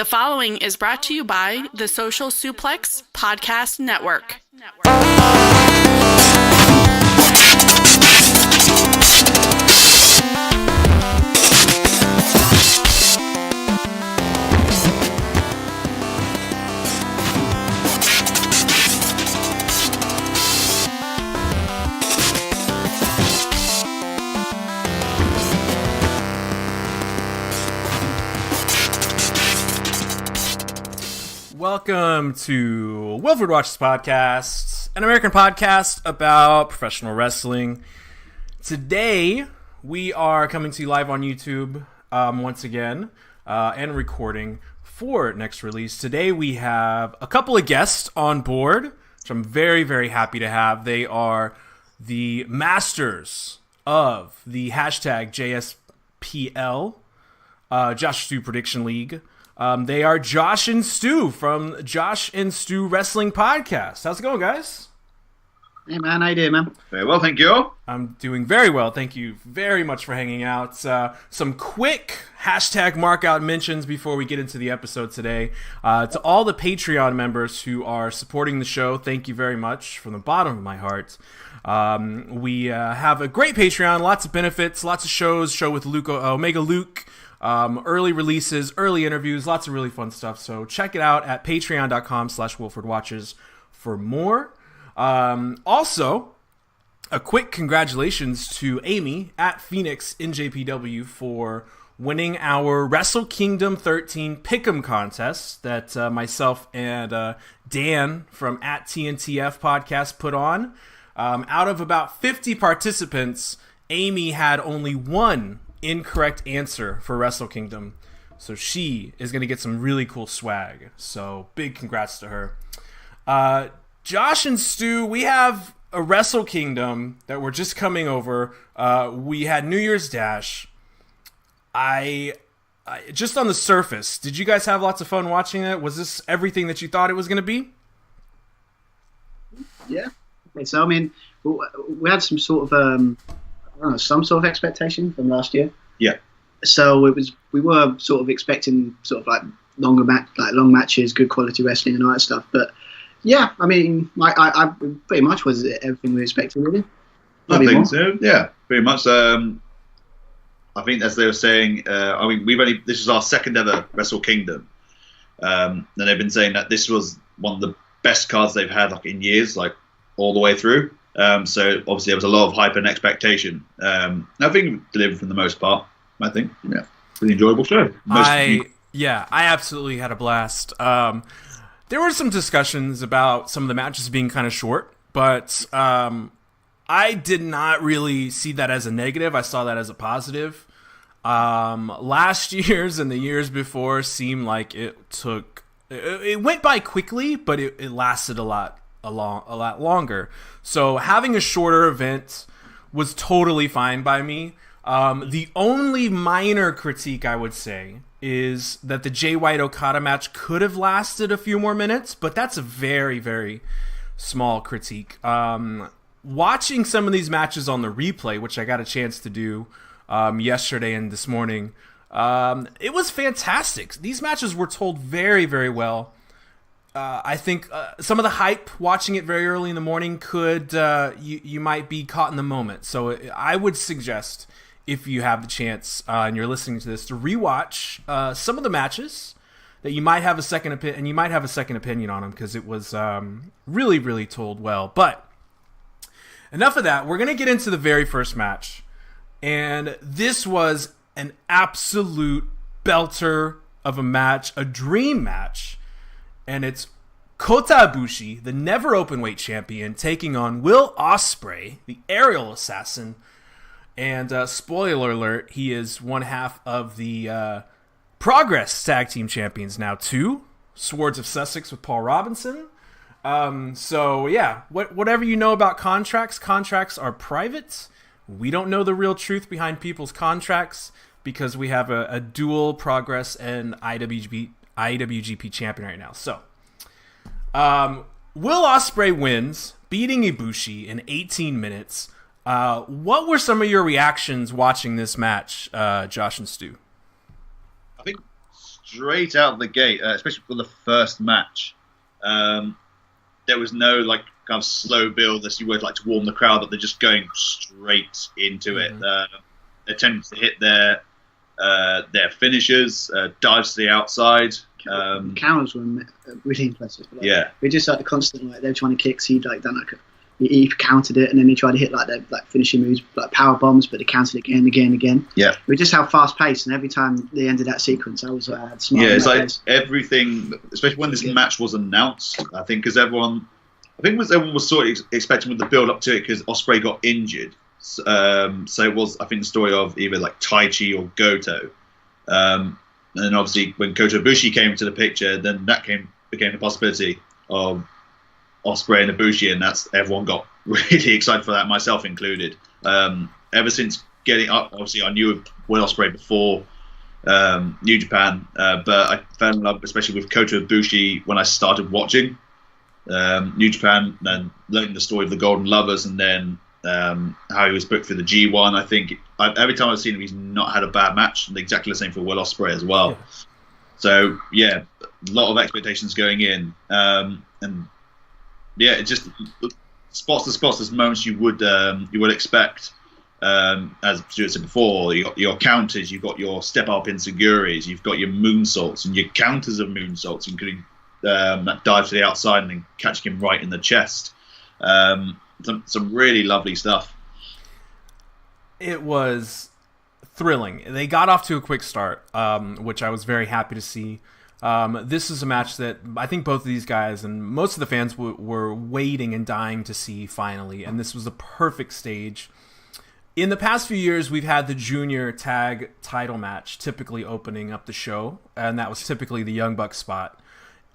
The following is brought to you by the Social Suplex Podcast Network. Welcome to Wilfred Watches Podcast, an American podcast about professional wrestling. Today, we are coming to you live on YouTube once again and recording for next release. Today, we have a couple of guests on board, which I'm very, very happy to have. They are the masters of the hashtag JSPL, Josh Stu Prediction League. They are Josh and Stu from Josh and Stu Wrestling Podcast. How's it going, guys? Hey, man. How you doing, man? Very well, thank you. I'm doing very well. Thank you very much for hanging out. Some quick hashtag markout mentions before we get into the episode today. To all the Patreon members who are supporting the show, thank you very much from the bottom of my heart. We have a great Patreon, lots of benefits, lots of shows, show with Luke, Omega Luke, early releases, early interviews, lots of really fun stuff. So check it out at patreon.com/WilfredWatches for more. Also, a quick congratulations to Amy at Phoenix NJPW for winning our Wrestle Kingdom 13 Pick'em contest that myself and Dan from at TNTF Podcast put on. Out of about 50 participants, Amy had only one incorrect answer for Wrestle Kingdom, so she is going to get some really cool swag. So big congrats to her. Josh and Stu, we have a Wrestle Kingdom that we're just coming over. We had New Year's Dash. I just on the surface, did you guys have lots of fun watching it? Was this everything that you thought it was going to be? Yeah. Okay, so I mean, we had some sort of some sort of expectation from last year. Yeah. So we were sort of expecting sort of like long matches, good quality wrestling and all that stuff. But yeah, I mean, I pretty much was everything we expected, really. I think so. Yeah, pretty much. I think as they were saying, I mean, this is our second ever Wrestle Kingdom, and they've been saying that this was one of the best cards they've had like in years, like all the way through. So obviously there was a lot of hype and expectation. I think we delivered for the most part. I think, yeah, really enjoyable show. I absolutely had a blast. There were some discussions about some of the matches being kind of short, but I did not really see that as a negative. I saw that as a positive. Last year's and the years before seemed like it went by quickly, but it lasted a lot longer. So having a shorter event was totally fine by me. The only minor critique I would say is that the Jay White Okada match could have lasted a few more minutes, but that's a very, very small critique. Watching some of these matches on the replay, which I got a chance to do yesterday and this morning, it was fantastic. These matches were told very, very well. I think some of the hype watching it very early in the morning could you might be caught in the moment. So I would suggest, if you have the chance and you're listening to this, to rewatch some of the matches that you might have a second opinion on them, because it was really, really told well. But enough of that. We're gonna get into the very first match, and this was an absolute belter of a match, a dream match. And it's Kota Ibushi, the never openweight champion, taking on Will Ospreay, the aerial assassin. And spoiler alert, he is one half of the Progress Tag Team Champions now, too. Swords of Sussex with Paul Robinson. So yeah, whatever you know about contracts are private. We don't know the real truth behind people's contracts because we have a dual Progress and IWGP champion right now. So, Will Ospreay wins, beating Ibushi in 18 minutes. What were some of your reactions watching this match, Josh and Stu? I think straight out of the gate, especially for the first match. There was no like kind of slow build as you would like to warm the crowd, but they're just going straight into it. They tend to hit their finishers, dives to the outside. The counters were really impressive. Like, yeah, we just like the constant like they're trying to kick. So he countered it, and then he tried to hit like their like finishing moves, like power bombs, but they countered it again and again. Yeah, we just how fast paced, and every time they ended that sequence, I had smile. Yeah, it's like everything, especially when this match was announced. I think because everyone was sort of expecting with the build up to it because Ospreay got injured. So it was, I think, the story of either like Taichi or Goto. And then obviously when Kota Ibushi came into the picture, then that became the possibility of Ospreay and Ibushi, and everyone got really excited for that, myself included. Ever since getting up, obviously I knew of Will Ospreay before New Japan, but I fell in love, especially with Kota Ibushi, when I started watching New Japan, and learning the story of the Golden Lovers, and then how he was booked for the G1. I think every time I've seen him, he's not had a bad match, and exactly the same for Will Ospreay as well. Yeah. So yeah, a lot of expectations going in, and yeah, it just spots to spots. There's moments you would expect. As Stuart said before, you got your counters, you've got your step up inseguris, you've got your moonsaults, and your counters of moonsaults, including that dive to the outside and then catching him right in the chest. Some really lovely stuff. It was thrilling. They got off to a quick start, which I was very happy to see. This is a match that I think both of these guys and most of the fans were waiting and dying to see finally, and this was the perfect stage. In the past few years, we've had the junior tag title match typically opening up the show, and that was typically the Young Bucks spot.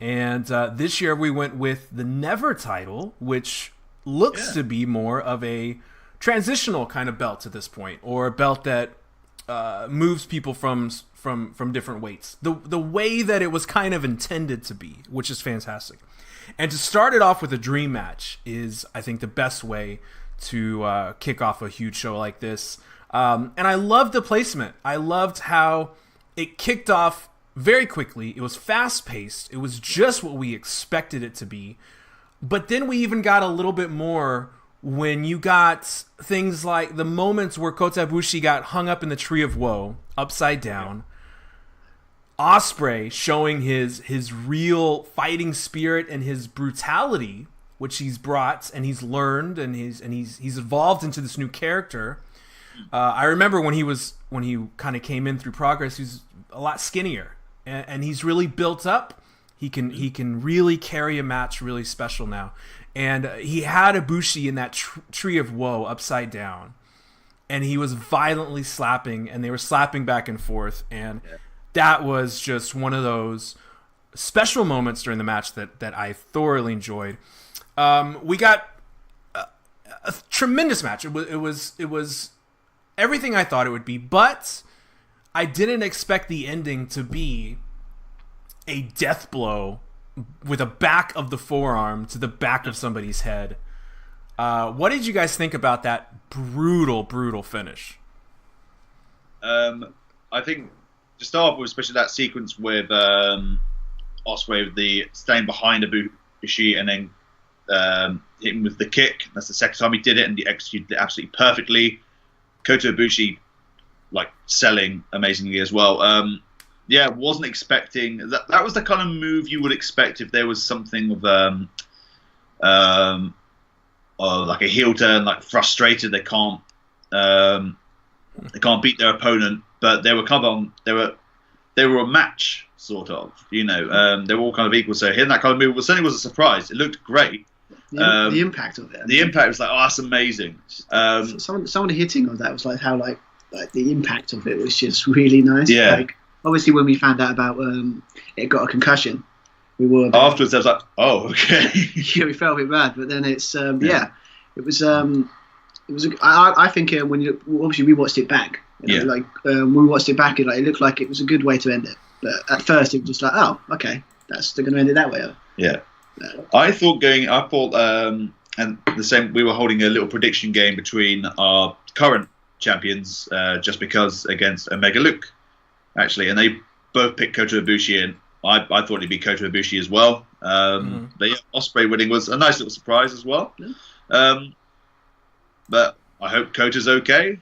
And this year we went with the Never title, which looks to be more of a transitional kind of belt at this point, or a belt that moves people from different weights. The way that it was kind of intended to be, which is fantastic. And to start it off with a dream match is, I think, the best way to kick off a huge show like this. And I loved the placement. I loved how it kicked off very quickly. It was fast-paced. It was just what we expected it to be. But then we even got a little bit more when you got things like the moments where Kota Ibushi got hung up in the Tree of Woe, upside down. Ospreay showing his real fighting spirit and his brutality, which he's brought and he's learned and he's evolved into this new character. I remember when he kind of came in through Progress, he was a lot skinnier, and he's really built up. He can really carry a match really special now. And he had Ibushi in that Tree of Woe upside down, and he was violently slapping, and they were slapping back and forth, and that was just one of those special moments during the match that I thoroughly enjoyed. We got a tremendous match. It was everything I thought it would be, but I didn't expect the ending to be a death blow with a back of the forearm to the back of somebody's head. What did you guys think about that brutal finish? I think to start with, especially that sequence with Ospreay with the staying behind Ibushi and then hit him with the kick. That's the second time he did it, and he executed it absolutely perfectly. Kota Ibushi like selling amazingly as well. Yeah, wasn't expecting that. That was the kind of move you would expect if there was something of like a heel turn, like frustrated they can't beat their opponent, but they were they were a match sort of, they were all kind of equal. So hitting that kind of move certainly was a surprise. It looked great. The impact of it. The impact was like, oh, that's amazing. Some of the hitting of that was like how like the impact of it was just really nice. Yeah. Like, obviously, when we found out about it got a concussion, we were afterwards. I was like, "Oh, okay." Yeah, we felt a bit bad, but then it's it was. I think when obviously we watched it back, when we watched it back, it looked like it was a good way to end it. But at first, it was just like, "Oh, okay, they're going to end it that way." Yeah, I thought, and the same. We were holding a little prediction game between our current champions, just because against Omega Luke. Actually, and they both picked Kota Ibushi, and I thought it'd be Kota Ibushi as well. But yeah, Ospreay winning was a nice little surprise as well. But I hope Kota's okay.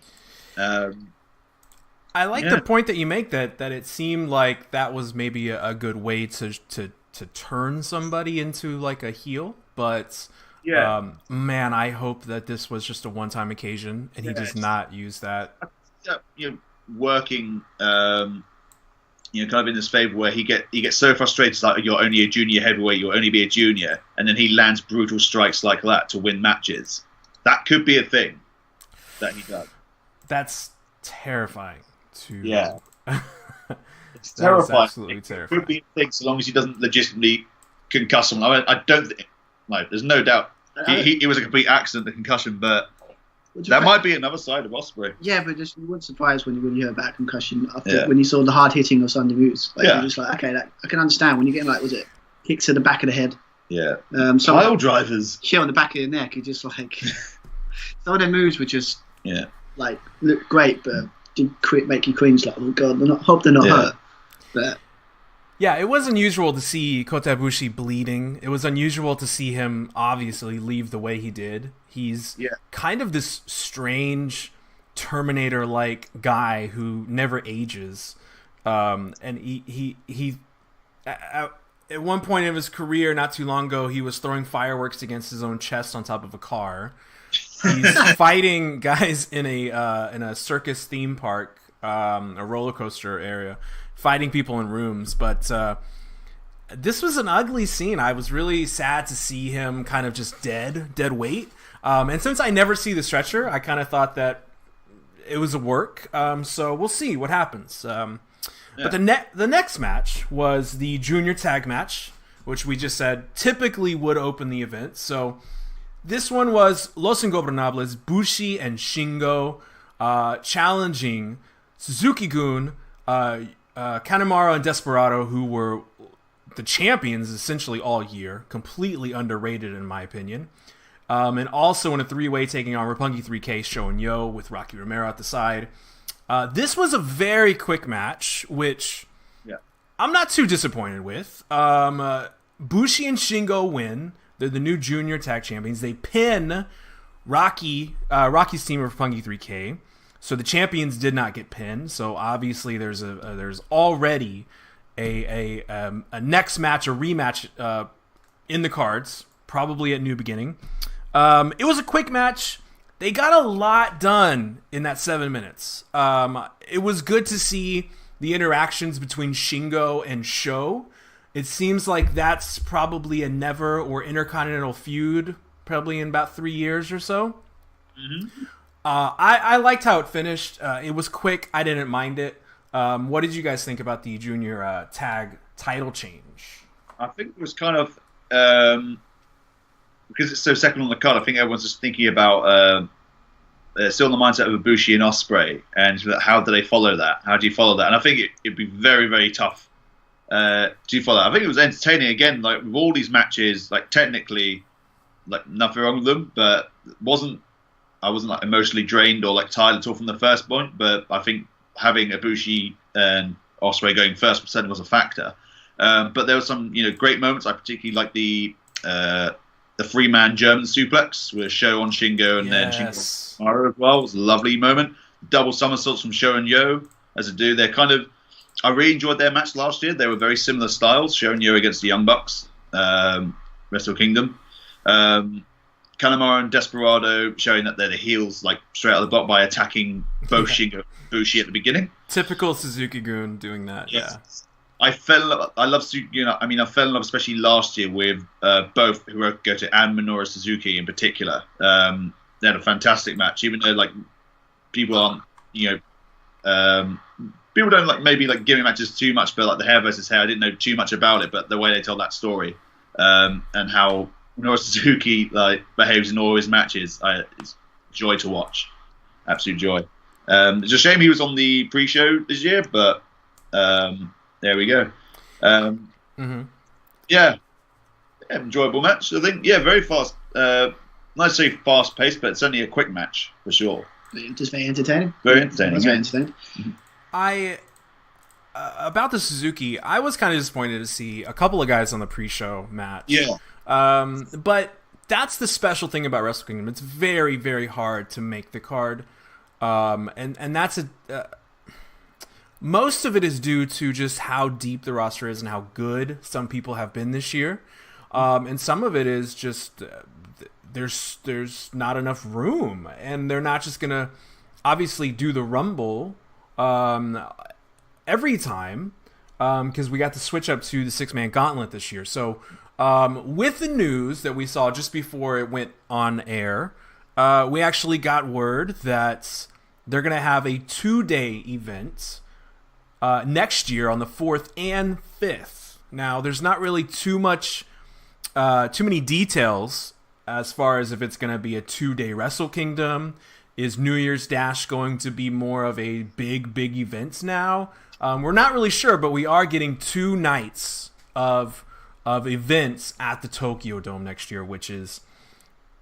I like the point that you make that it seemed like that was maybe a good way to turn somebody into like a heel, but man, I hope that this was just a one-time occasion and he does not use that. Working, kind of in this favor where he gets so frustrated, like you're only a junior heavyweight, you'll only be a junior, and then he lands brutal strikes like that to win matches. That could be a thing that he does. That's terrifying. It's terrifying. Absolutely terrifying. It could be a thing so long as he doesn't legitimately concuss someone. I don't think, there's no doubt. He was a complete accident, the concussion, but that might be another side of Ospreay. Yeah, but just you weren't surprised when you heard about concussion after when you saw the hard hitting of Sunday moves. You're just like, okay, I can understand when you're getting was it kicks to the back of the head. Yeah. Pile drivers. Yeah, on the back of your neck. It's just like some of their moves were just look great, but did make you cringe. Like, oh god, hope they're not hurt. But yeah, it was unusual to see Kota Ibushi bleeding. It was unusual to see him obviously leave the way he did. He's kind of this strange Terminator-like guy who never ages. And he at one point in his career, not too long ago, he was throwing fireworks against his own chest on top of a car. He's fighting guys in a circus theme park, a roller coaster area, fighting people in rooms. But this was an ugly scene. I was really sad to see him kind of just dead weight. And since I never see the stretcher, I kind of thought that it was a work. So we'll see what happens. But the next match was the junior tag match, which we just said typically would open the event. So this one was Los Ingobernables, Bushi and Shingo, challenging Suzuki-gun, Kanemaru and Desperado, who were the champions essentially all year, completely underrated in my opinion. And also in a three-way taking on Roppongi 3K, Sho and Yo with Rocky Romero at the side. This was a very quick match, which I'm not too disappointed with. Bushi and Shingo win. They're the new junior tag champions. They pin Rocky's team of Roppongi 3K. So the champions did not get pinned. So obviously there's already a next match, a rematch in the cards, probably at New Beginning. It was a quick match. They got a lot done in that 7 minutes. It was good to see the interactions between Shingo and Sho. It seems like that's probably a never or intercontinental feud, probably in about 3 years or so. Mm-hmm. I liked how it finished. It was quick. I didn't mind it. What did you guys think about the junior tag title change? I think it was kind of because it's so second on the card. I think everyone's just thinking about still in the mindset of Ibushi and Ospreay, and how do they follow that? How do you follow that? And I think it'd be very, very tough to follow. I think it was entertaining again. Like with all these matches, like technically, like nothing wrong with them, but I wasn't like emotionally drained or like tired at all from the first point. But I think having Ibushi and Ospreay going first certainly was a factor. But there were some great moments. I particularly like the 3-man German suplex with Sho on Shingo and then Shingo on Maru as well. It was a lovely moment. Double somersaults from Sho and Yo as a duo. They're kind of, I really enjoyed their match last year. They were very similar styles. Sho and Yo against the Young Bucks, Wrestle Kingdom. Kanemaru and Desperado showing that they're the heels like straight out of the block by attacking both Shingo and Bushi at the beginning. Typical Suzuki-gun doing that. Yes. Yeah. I fell in love. I love I fell in love especially last year with both Hirooki Goto and Minoru Suzuki in particular. They had a fantastic match, even though like people aren't, people don't like giving matches too much, but like the hair versus hair, I didn't know too much about it, but the way they told that story and how Minoru Suzuki like behaves in all his matches, it's joy to watch, absolute joy. It's a shame he was on the pre-show this year, but. There we go. Yeah, enjoyable match. I think. Yeah, very fast. Nice to say fast paced, but it's only a quick match for sure. Just very entertaining. Very entertaining. Very entertaining. about the Suzuki, I was kind of disappointed to see a couple of guys on the pre-show match. Yeah. But that's the special thing about Wrestle Kingdom. It's very, very hard to make the card. And that's most of it is due to just how deep the roster is and how good some people have been this year. And some of it is just there's not enough room, and they're not just gonna obviously do the Rumble every time, because we got to switch up to the 6-man gauntlet this year. So with the news that we saw just before it went on air, we actually got word that they're going to have a 2-day event next year on the 4th and 5th. Now, there's not really too many details as far as if it's going to be a 2-day Wrestle Kingdom. Is New Year's Dash going to be more of a big event now? We're not really sure, but we are getting 2 nights of events at the Tokyo Dome next year, which is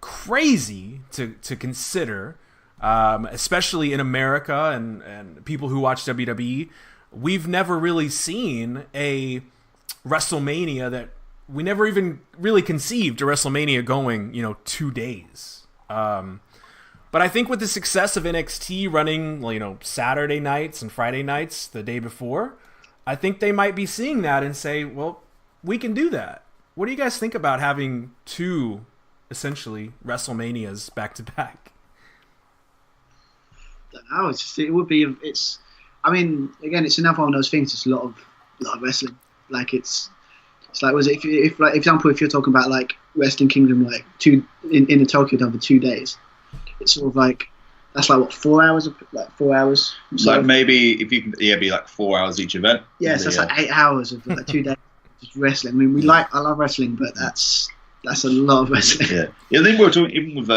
crazy to consider, especially in America and people who watch WWE. We've never really seen a WrestleMania that we never even really conceived a WrestleMania going, 2 days. But I think with the success of NXT running, Saturday nights and Friday nights the day before, I think they might be seeing that and say, well, we can do that. What do you guys think about having 2, essentially, WrestleManias back to back? I don't know. It would be. Again, it's another one of those things. It's a lot of wrestling. Like it's like, was it if like example, if you're talking about like Wrestling Kingdom, like in the Tokyo Dome for 2 days, it's sort of like that's like what 4 hours, like 4 hours. So like maybe if you can, be like 4 hours each event. Yeah, so that's like 8 hours of like 2 days just wrestling. I mean, I love wrestling, but that's a lot of wrestling. Yeah, I think we were talking even with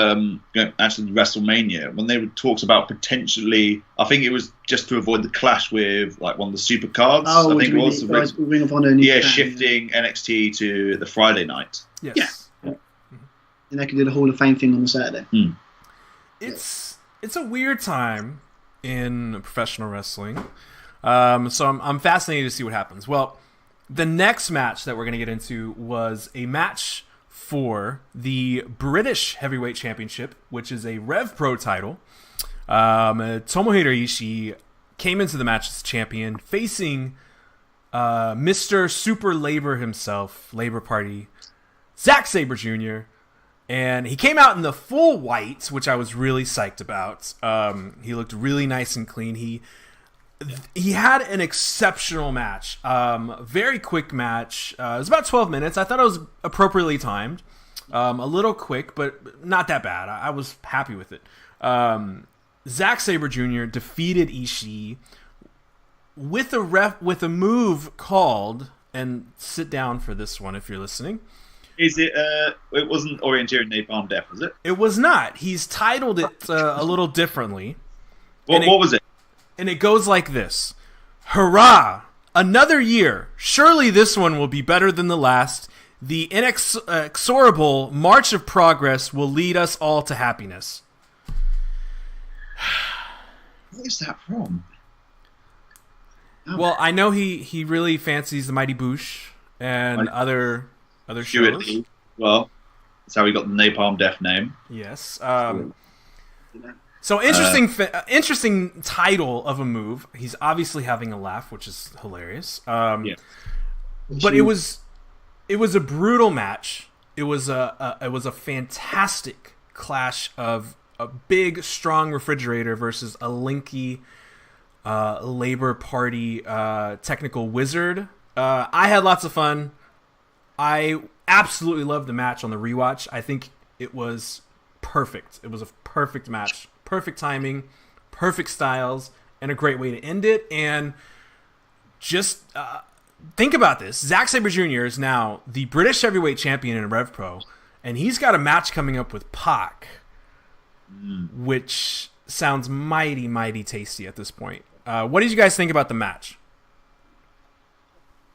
actually WrestleMania when they talked about potentially. I think it was just to avoid the clash with like one of the super cards. Oh, I think it was Ring of Honor. Shifting NXT to the Friday night. Yes. Yeah. And they could do the Hall of Fame thing on the Saturday. It's a weird time in professional wrestling, so I'm fascinated to see what happens. Well, the next match that we're going to get into was a match for the British Heavyweight Championship, which is a Rev Pro title. Tomohiro Ishii came into the match as champion, facing Mr. Super Labor himself, Labor Party, Zack Sabre Jr., and he came out in the full white, which I was really psyched about. He looked really nice and clean. He had an exceptional match. Very quick match. It was about 12 minutes. I thought it was appropriately timed. A little quick, but not that bad. I was happy with it. Zack Sabre Jr. defeated Ishii with a move called, and sit down for this one if you're listening. Is it? It wasn't Orienteering Napalm Death, was it? It was not. He's titled it a little differently. What was it? And it goes like this. Hurrah! Another year. Surely this one will be better than the last. The inexorable march of progress will lead us all to happiness. What is that from? Well, I know he really fancies the Mighty Boosh and other shows. Well, that's how he got the Napalm Death name. Yes. So interesting title of a move. He's obviously having a laugh, which is hilarious. But it was a brutal match. It was a fantastic clash of a big, strong refrigerator versus a linky Labor Party technical wizard. I had lots of fun. I absolutely loved the match on the rewatch. I think it was perfect. It was a perfect match. Perfect timing, perfect styles, and a great way to end it. And just think about this. Zack Sabre Jr. is now the British Heavyweight Champion in Rev Pro, and he's got a match coming up with Pac, which sounds mighty, mighty tasty at this point. What did you guys think about the match?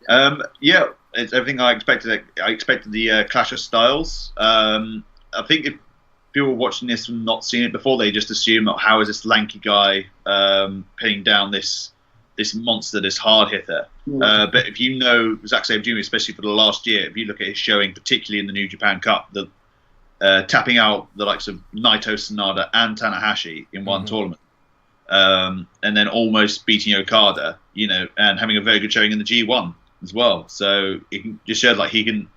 Yeah, it's everything I expected. I expected the clash of styles. I think if people watching this and not seen it before, they just assume, how is this lanky guy pinning down this this monster, this hard hitter. But if you know Zack Sabre Jr., especially for the last year, if you look at his showing, particularly in the New Japan Cup, the tapping out the likes of Naito, Sanada, and Tanahashi in one tournament, and then almost beating Okada, and having a very good showing in the G1 as well. So it just showed he can.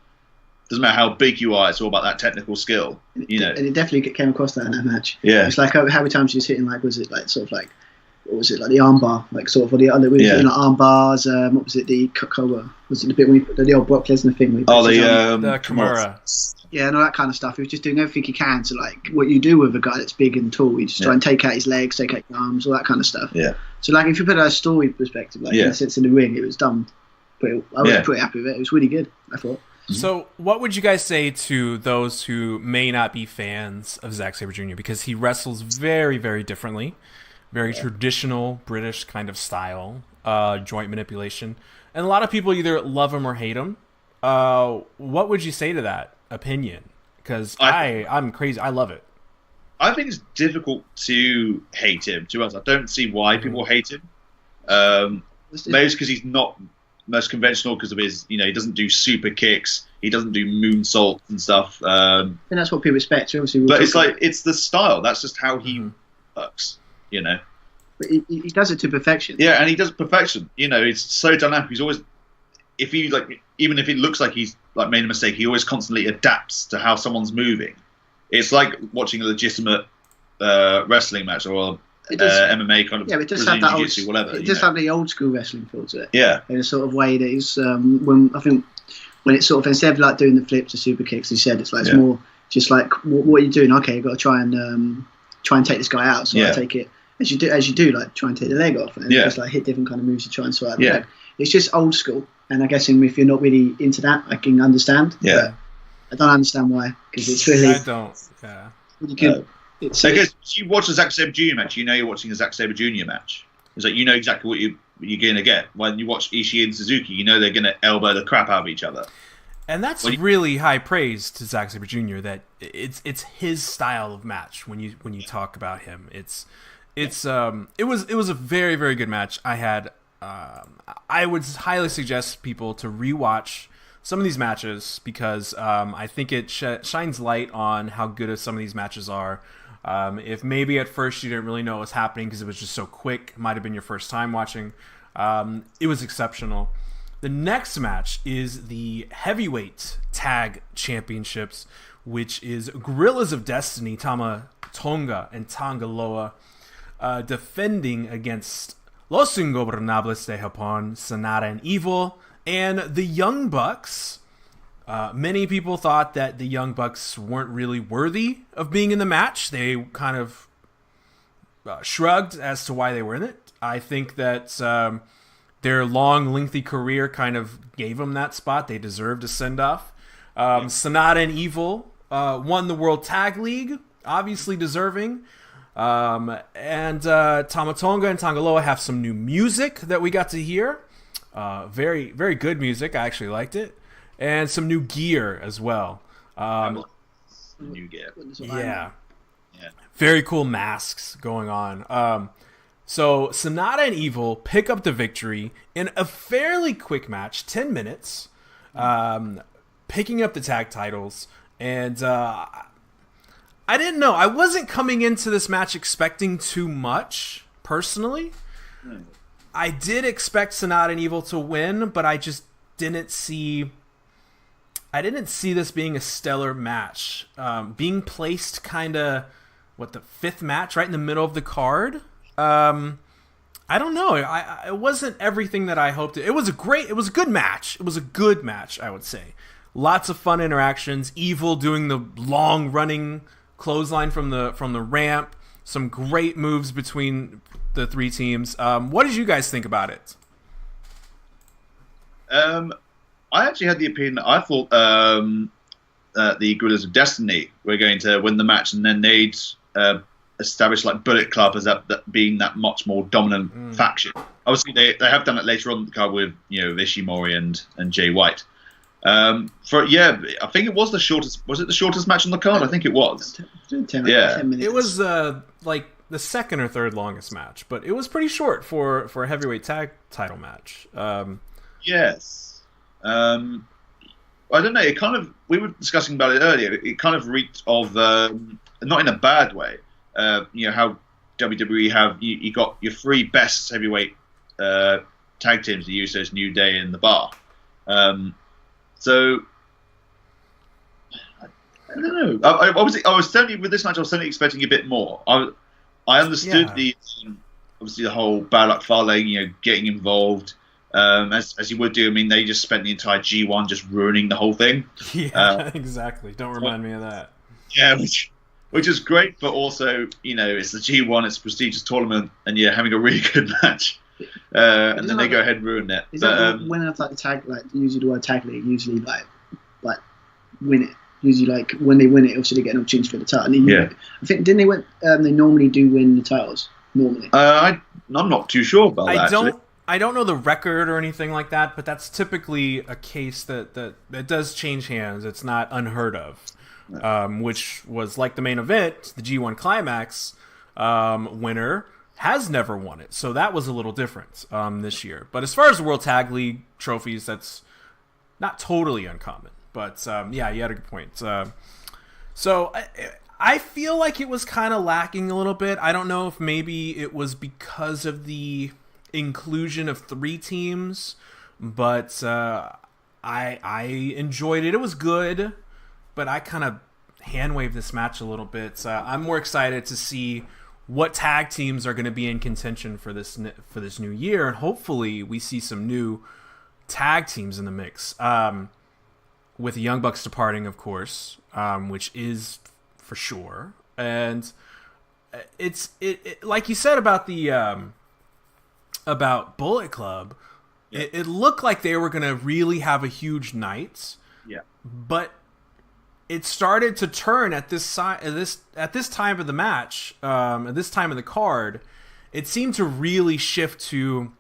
Doesn't matter how big you are, it's all about that technical skill. And it definitely came across that in that match. Yeah, it's how many times she was hitting what was it the armbar, the arm bars. What was it? Was it the bit when he put the old Brock Lesnar thing? The Kimura. Yeah, and all that kind of stuff. He was just doing everything he can to what you do with a guy that's big and tall. You just try and take out his legs, take out his arms, all that kind of stuff. Yeah. So if you put it at a story perspective, in a sense in the ring, it was done. But I was pretty happy with it. It was really good, I thought. So, what would you guys say to those who may not be fans of Zack Sabre Jr. because he wrestles very, very differently, very traditional British kind of style, joint manipulation, and a lot of people either love him or hate him. What would you say to that opinion? Because I'm crazy. I love it. I think it's difficult to hate him. To us, I don't see why people hate him. Maybe it's because he's not most conventional because of his, he doesn't do super kicks, he doesn't do moonsaults and stuff. I think that's what people expect. Obviously, but it's the style. That's just how he works. But he does it to perfection. Yeah, and he does it to perfection. It's so dynamic. He's always, even if it looks like he's made a mistake, he always constantly adapts to how someone's moving. It's like watching a legitimate wrestling match or MMA kind of Brazilian Jiu-Jitsu, whatever. It does have the old school wrestling feel to it. Yeah. In a sort of way that is when it's sort of instead of doing the flips or super kicks, he said it's more just what are you doing? Okay, you've got to try and take this guy out. So I take it as you do try and take the leg off and just hit different kind of moves to try and sort out the leg. It's just old school, and I guess if you're not really into that, I can understand. Yeah. But I don't understand why, because it's really. I don't. Yeah. Really good. Because you watch a Zack Sabre Jr. match, you're watching a Zack Sabre Jr. match. It's you know exactly what you're going to get. When you watch Ishii and Suzuki, they're going to elbow the crap out of each other. And that's really high praise to Zack Sabre Jr. That it's his style of match. When you talk about him, it was a very, very good match. I would highly suggest people to rewatch some of these matches because I think it shines light on how good some of these matches are. If maybe at first you didn't really know what was happening because it was just so quick, it might have been your first time watching, it was exceptional. The next match is the Heavyweight Tag Championships, which is Gorillas of Destiny, Tama Tonga and Tangaloa, defending against Los Ingobernables de Japón, Sanada and Evil, and the Young Bucks. Many people thought that the Young Bucks weren't really worthy of being in the match. They kind of shrugged as to why they were in it. I think that their long, lengthy career kind of gave them that spot. They deserved a send-off. Sanada and Evil won the World Tag League, obviously deserving. And Tama Tonga and Tangaloa have some new music that we got to hear. Very, very good music. I actually liked it. And some new gear as well. New gear. Yeah. Very cool masks going on. So Sanada and Evil pick up the victory in a fairly quick match, 10 minutes, picking up the tag titles. And I didn't know. I wasn't coming into this match expecting too much, personally. I did expect Sanada and Evil to win, but I just didn't see this being a stellar match. Being placed kind of, the fifth match right in the middle of the card? I don't know. It wasn't everything that I hoped. It was a good match. It was a good match, I would say. Lots of fun interactions. Evil doing the long running clothesline from the ramp. Some great moves between the three teams. What did you guys think about it? I actually had the opinion that I thought the Gorillas of Destiny were going to win the match, and then they'd establish Bullet Club as that being that much more dominant faction. Obviously, they have done it later on in the card with Ishimori and Jay White. I think it was the shortest. Was it the shortest match on the card? I think it was. 10 minutes. It was the second or third longest match, but it was pretty short for a heavyweight tag title match. Yes. I don't know. It kind of, we were discussing about it earlier. It kind of reeked of, not in a bad way. How WWE have you got your three best heavyweight tag teams, the Usos, New Day, and the Bar. So I don't know. I was certainly with this match. I was certainly expecting a bit more. I understood the obviously the whole bad luck Fale, getting involved. As you would do. I mean, they just spent the entire G1 just ruining the whole thing. Yeah, exactly. Don't remind me of that. Yeah, which is great, but also, it's the G1, it's a prestigious tournament, and you're having a really good match. And then they go ahead and ruin it. Is that the winner of the tag, usually the word tag league, usually win it. Usually, when they win it, obviously they get an opportunity for the title. I think, didn't they win? They normally do win the titles, normally. I'm not too sure about that, I don't know the record or anything like that, but that's typically a case that does change hands. It's not unheard of, which was like the main event, the G1 Climax winner has never won it. So that was a little different this year. But as far as the World Tag League trophies, that's not totally uncommon. But yeah, you had a good point. So I feel like it was kind of lacking a little bit. I don't know if maybe it was because of the inclusion of 3 teams, but I enjoyed it. It was good, but I kind of hand-waved this match a little bit. I'm more excited to see what tag teams are going to be in contention for this new year, and hopefully we see some new tag teams in the mix. With the Young Bucks departing, of course, which is for sure, and it's like you said about the about Bullet Club, it looked like they were going to really have a huge night. Yeah. But it started to turn at this time of the match, at this time of the card. It seemed to really shift to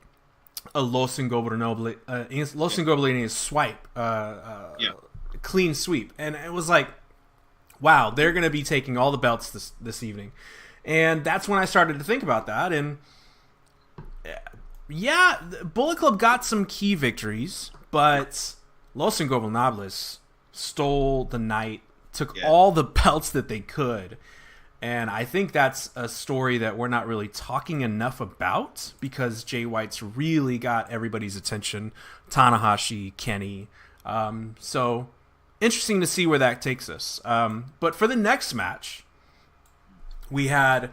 a Los Ingobernables swipe, clean sweep, and it was like, wow, they're going to be taking all the belts this evening, and that's when I started to think about that. And yeah, Bullet Club got some key victories, but Los Ingobernables stole the night, took all the belts that they could. And I think that's a story that we're not really talking enough about, because Jay White's really got everybody's attention. Tanahashi, Kenny. So interesting to see where that takes us. But for the next match, we had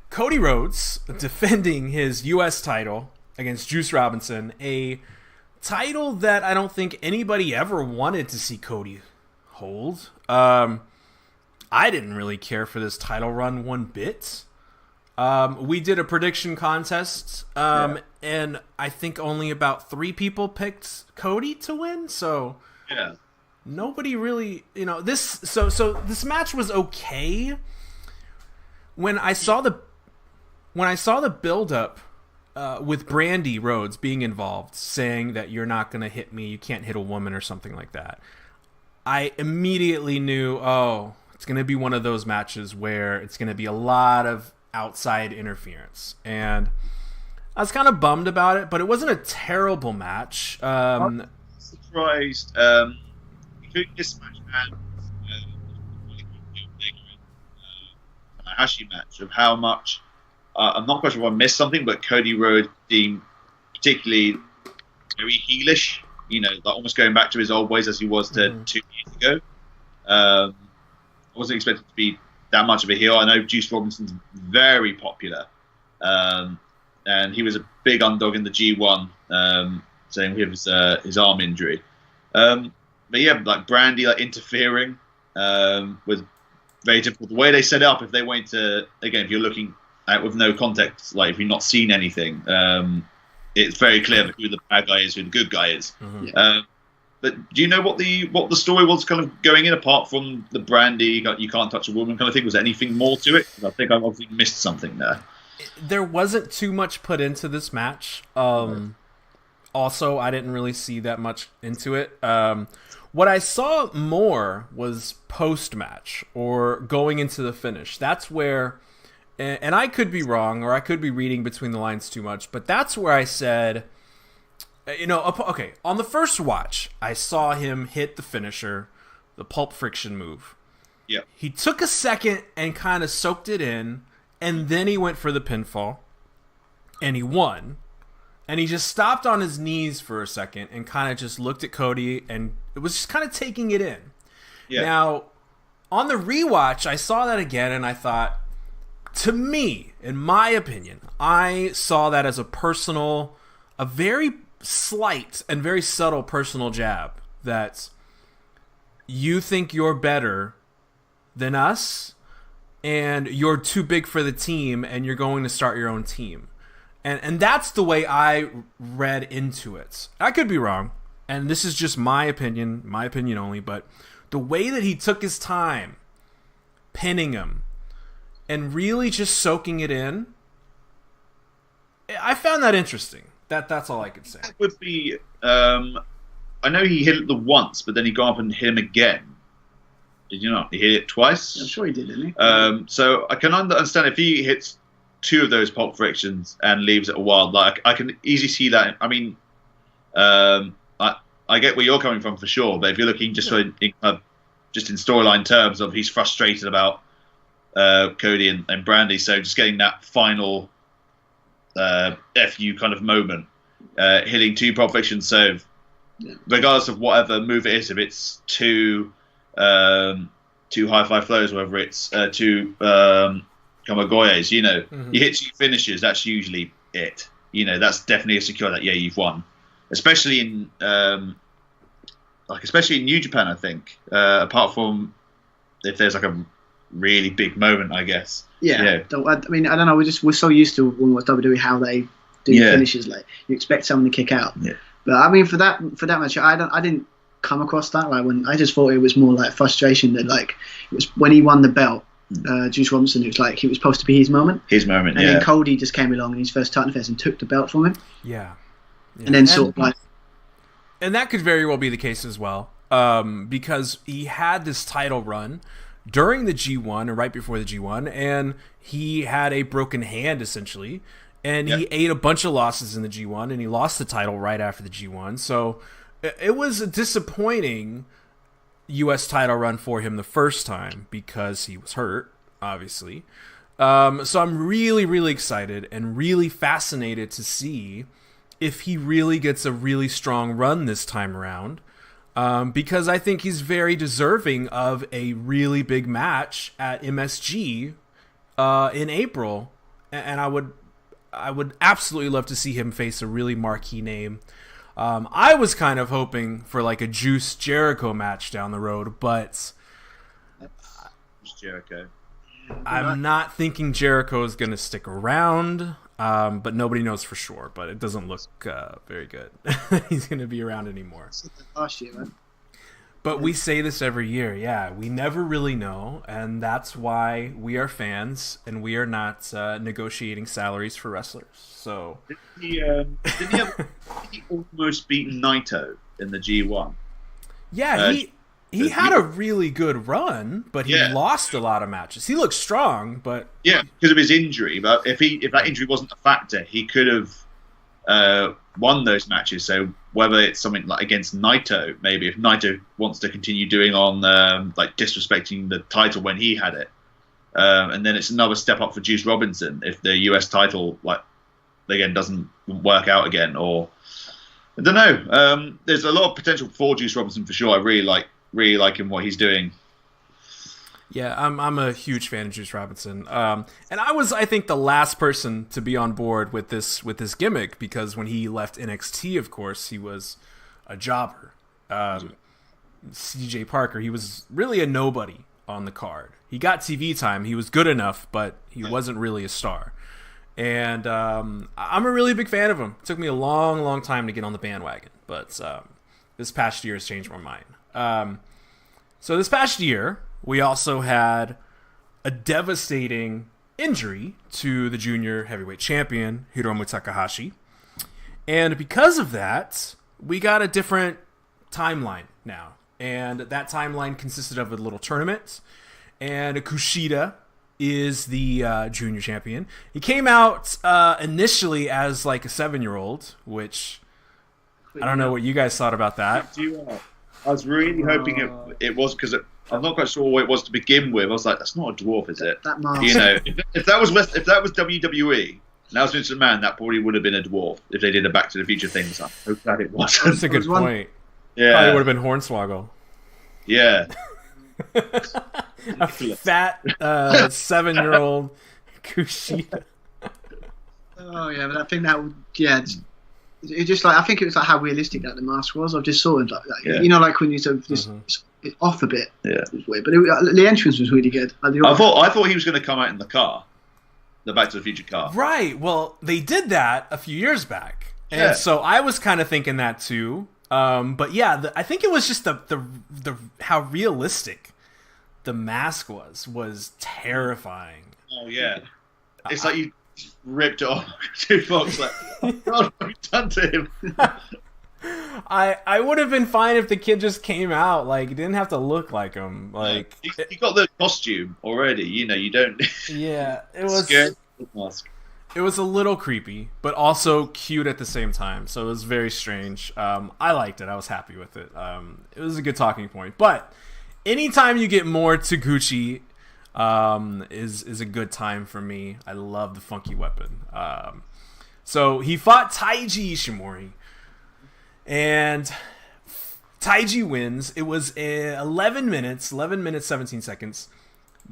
Cody Rhodes defending his U.S. title against Juice Robinson, a title that I don't think anybody ever wanted to see Cody hold. I didn't really care for this title run one bit. We did a prediction contest, and I think only about 3 people picked Cody to win. So nobody really, this. So this match was okay. When I saw the build up with Brandy Rhodes being involved, saying that you're not going to hit me, you can't hit a woman or something like that, I immediately knew, it's going to be one of those matches where it's going to be a lot of outside interference. And I was kind of bummed about it, but it wasn't a terrible match. I'm surprised. Including this match and the Tanahashi match, of how much, I'm not quite sure if I missed something, but Cody Rhodes seemed particularly very heelish, like almost going back to his old ways as he was 2 years ago. I wasn't expected to be that much of a heel. I know Juice Robinson's very popular, and he was a big underdog in the G1, saying with his arm injury. But yeah, like Brandy interfering was very difficult. The way they set it up, if they went to, again, if you're looking at with no context, like if you've not seen anything, it's very clear who the bad guy is, who the good guy is. But do you know what the story was kind of going in, apart from the Brandy, you can't touch a woman kind of thing? Was there anything more to it? I think I've obviously missed something there. There wasn't too much put into this match. Also, I didn't really see that much into it. What I saw more was post-match or going into the finish. That's where and I could be wrong, or I could be reading between the lines too much, but that's where I said, okay, on the first watch, I saw him hit the finisher, the pulp friction move. Yeah. He took a second and kind of soaked it in, and then he went for the pinfall, and he won. And he just stopped on his knees for a second and kind of just looked at Cody, and it was just kind of taking it in. Yeah. Now, on the rewatch, I saw that again, and I thought, to me, in my opinion, I saw that as a very slight and very subtle personal jab that you think you're better than us, and you're too big for the team, and you're going to start your own team. And that's the way I read into it. I could be wrong, and this is just my opinion only, but the way that he took his time pinning him and really just soaking it in, I found that interesting. That's all I could say. That would be, I know he hit it the once, but then he got up and hit him again. Did you not? He hit it twice? I'm sure he did, didn't he? So I can understand if he hits two of those pulp frictions and leaves it a while. Like, I can easily see that. I mean, I get where you're coming from for sure, but if you're looking just in storyline terms of he's frustrated about Cody and Brandy, so just getting that final FU kind of moment, hitting two pulp frictions. So regardless of whatever move it is, if it's two high five flows, whether it's two Kamagoyes, you hit two finishes, that's usually it. That's definitely a secure that, you've won. Especially in New Japan, I think. Apart from if there's like a really big moment, I guess. Yeah. I mean, I don't know. We're so used to when we're WWE how they do finishes. Like you expect someone to kick out. Yeah. But I mean, for that match, I didn't come across that. Like when I just thought it was more like frustration that like it was when he won the belt. Juice Robinson, it was like it was supposed to be his moment. And then Cody just came along in his first title defense and took the belt from him. Yeah. And then sort of like. And that could very well be the case as well, because he had this title run during the G1 or right before the G1, and he had a broken hand essentially, and he ate a bunch of losses in the G1, and he lost the title right after the G1. So it was a disappointing U.S. title run for him the first time because he was hurt, obviously. So I'm really, really excited and really fascinated to see if he really gets a really strong run this time around, because I think he's very deserving of a really big match at MSG in April, and I would absolutely love to see him face a really marquee name. I was kind of hoping for like a Juice Jericho match down the road, but Jericho. I'm not thinking Jericho is going to stick around, but nobody knows for sure. But it doesn't look very good. He's going to be around anymore. Last year, man. But we say this every year, we never really know, and that's why we are fans, and we are not negotiating salaries for wrestlers. So did he almost beat Naito in the G1? Yeah, he had a really good run, but he lost a lot of matches. He looked strong, but because of his injury. But if that injury wasn't a factor, he could have won those matches. So whether it's something like against Naito, maybe if Naito wants to continue doing on like disrespecting the title when he had it, and then it's another step up for Juice Robinson if the US title doesn't work out again, or I don't know. There's a lot of potential for Juice Robinson for sure. I really like him, what he's doing. Yeah, I'm a huge fan of Juice Robinson, and I was, I think, the last person to be on board with this gimmick, because when he left NXT, of course, he was a jobber. CJ Parker, he was really a nobody on the card. He got TV time, he was good enough, but he wasn't really a star. And I'm a really big fan of him. It took me a long, long time to get on the bandwagon, but this past year has changed my mind. So this past year, we also had a devastating injury to the junior heavyweight champion, Hiromu Takahashi. And because of that, we got a different timeline now. And that timeline consisted of a little tournament. And Kushida is the junior champion. He came out initially as like a 7-year-old, which I don't know what you guys thought about that. I was really hoping it was, because I'm not quite sure what it was to begin with. I was like, that's not a dwarf, is it? That mask. You know, if that was WWE, and that was Vince McMahon, that probably would have been a dwaf if they did a Back to the Future thing. So I'm so glad it wasn't. That's a good point. Yeah, probably would have been Hornswoggle. Yeah. A fat 7-year-old Kushida. Oh yeah, but I think that would it just like, I think it was like how realistic that the mask was. I've just saw him like you know, like when you sort of just it's off a bit. Yeah, it was weird, but the entrance was really good. I thought he was going to come out in the car, the Back to the Future car. Right. Well, they did that a few years back, and so I was kind of thinking that too. But yeah, I think it was just the how realistic the mask was terrifying. Oh yeah, it's like you ripped it off. Two folks like, oh God, what have you done to him? I would have been fine if the kid just came out, like, he didn't have to look like him. Like, you got the costume already, you know. You don't. Yeah, it was. Scared mask. It was a little creepy, but also cute at the same time. So it was very strange. I liked it. I was happy with it. It was a good talking point. But anytime you get more Taguchi, is a good time for me. I love the funky weapon. So he fought Taiji Ishimori, and Taiji wins. It was 11 minutes 17 seconds.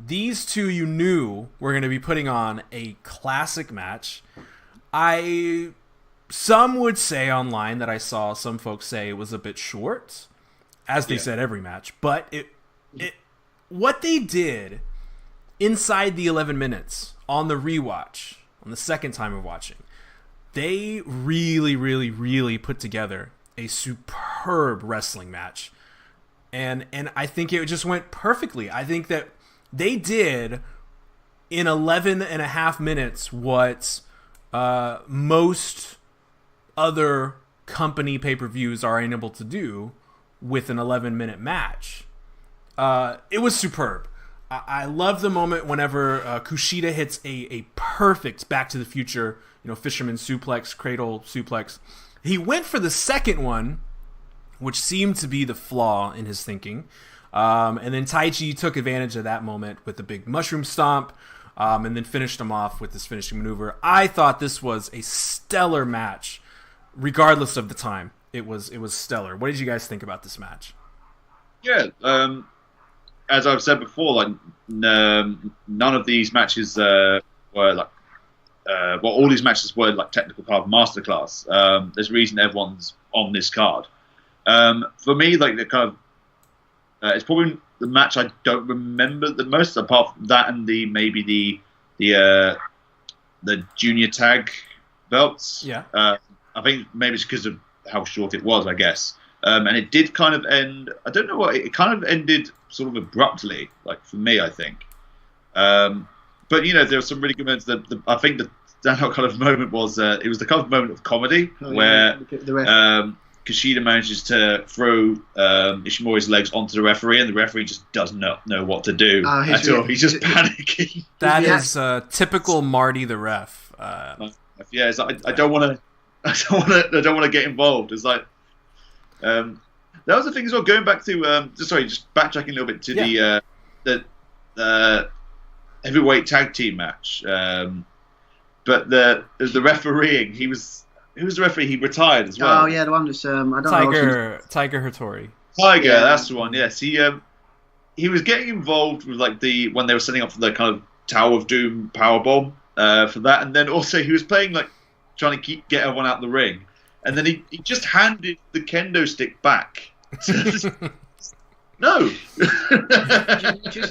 These two, you knew, were going to be putting on a classic match. Some would say online that I saw some folks say it was a bit short, as they said every match. But what they did inside the 11 minutes on the rewatch, on the second time of watching, they really, really, really put together a superb wrestling match. And I think it just went perfectly. I think that they did in 11 and a half minutes what most other company pay-per-views are unable to do with an 11-minute match. It was superb. I love the moment whenever Kushida hits a perfect Back to the Future, fisherman suplex, cradle suplex. He went for the second one, which seemed to be the flaw in his thinking. And then Taichi took advantage of that moment with the big mushroom stomp, and then finished him off with this finishing maneuver. I thought this was a stellar match, regardless of the time. It was stellar. What did you guys think about this match? Yeah, as I've said before, like none of these matches were like, all these matches were like technical part of masterclass. There's a reason everyone's on this card. For me, like the kind of it's probably the match I don't remember the most, apart from that and maybe the junior tag belts. Yeah. I think maybe it's because of how short it was, I guess. And it did kind of end. I don't know what it kind of ended sort of abruptly, like for me, I think. But there were some really good moments. I think the standout kind of moment was it was the kind of moment of comedy where Kushida manages to throw Ishimori's legs onto the referee, and the referee just does not know what to do at all. He's just panicking. That is typical Marty the ref. Yeah, it's like, I don't want to get involved. It's like that was the thing as well. Going back to just backtracking a little bit to the heavyweight tag team match. But the refereeing, who was the referee? He retired as well. Oh yeah, the one that's I don't know. Tiger Hattori. Tiger, that's the one. Yes, he was getting involved with like when they were setting up for the kind of Tower of Doom powerbomb for that, and then also he was playing like trying to get everyone out of the ring, and then he just handed the kendo stick back. No.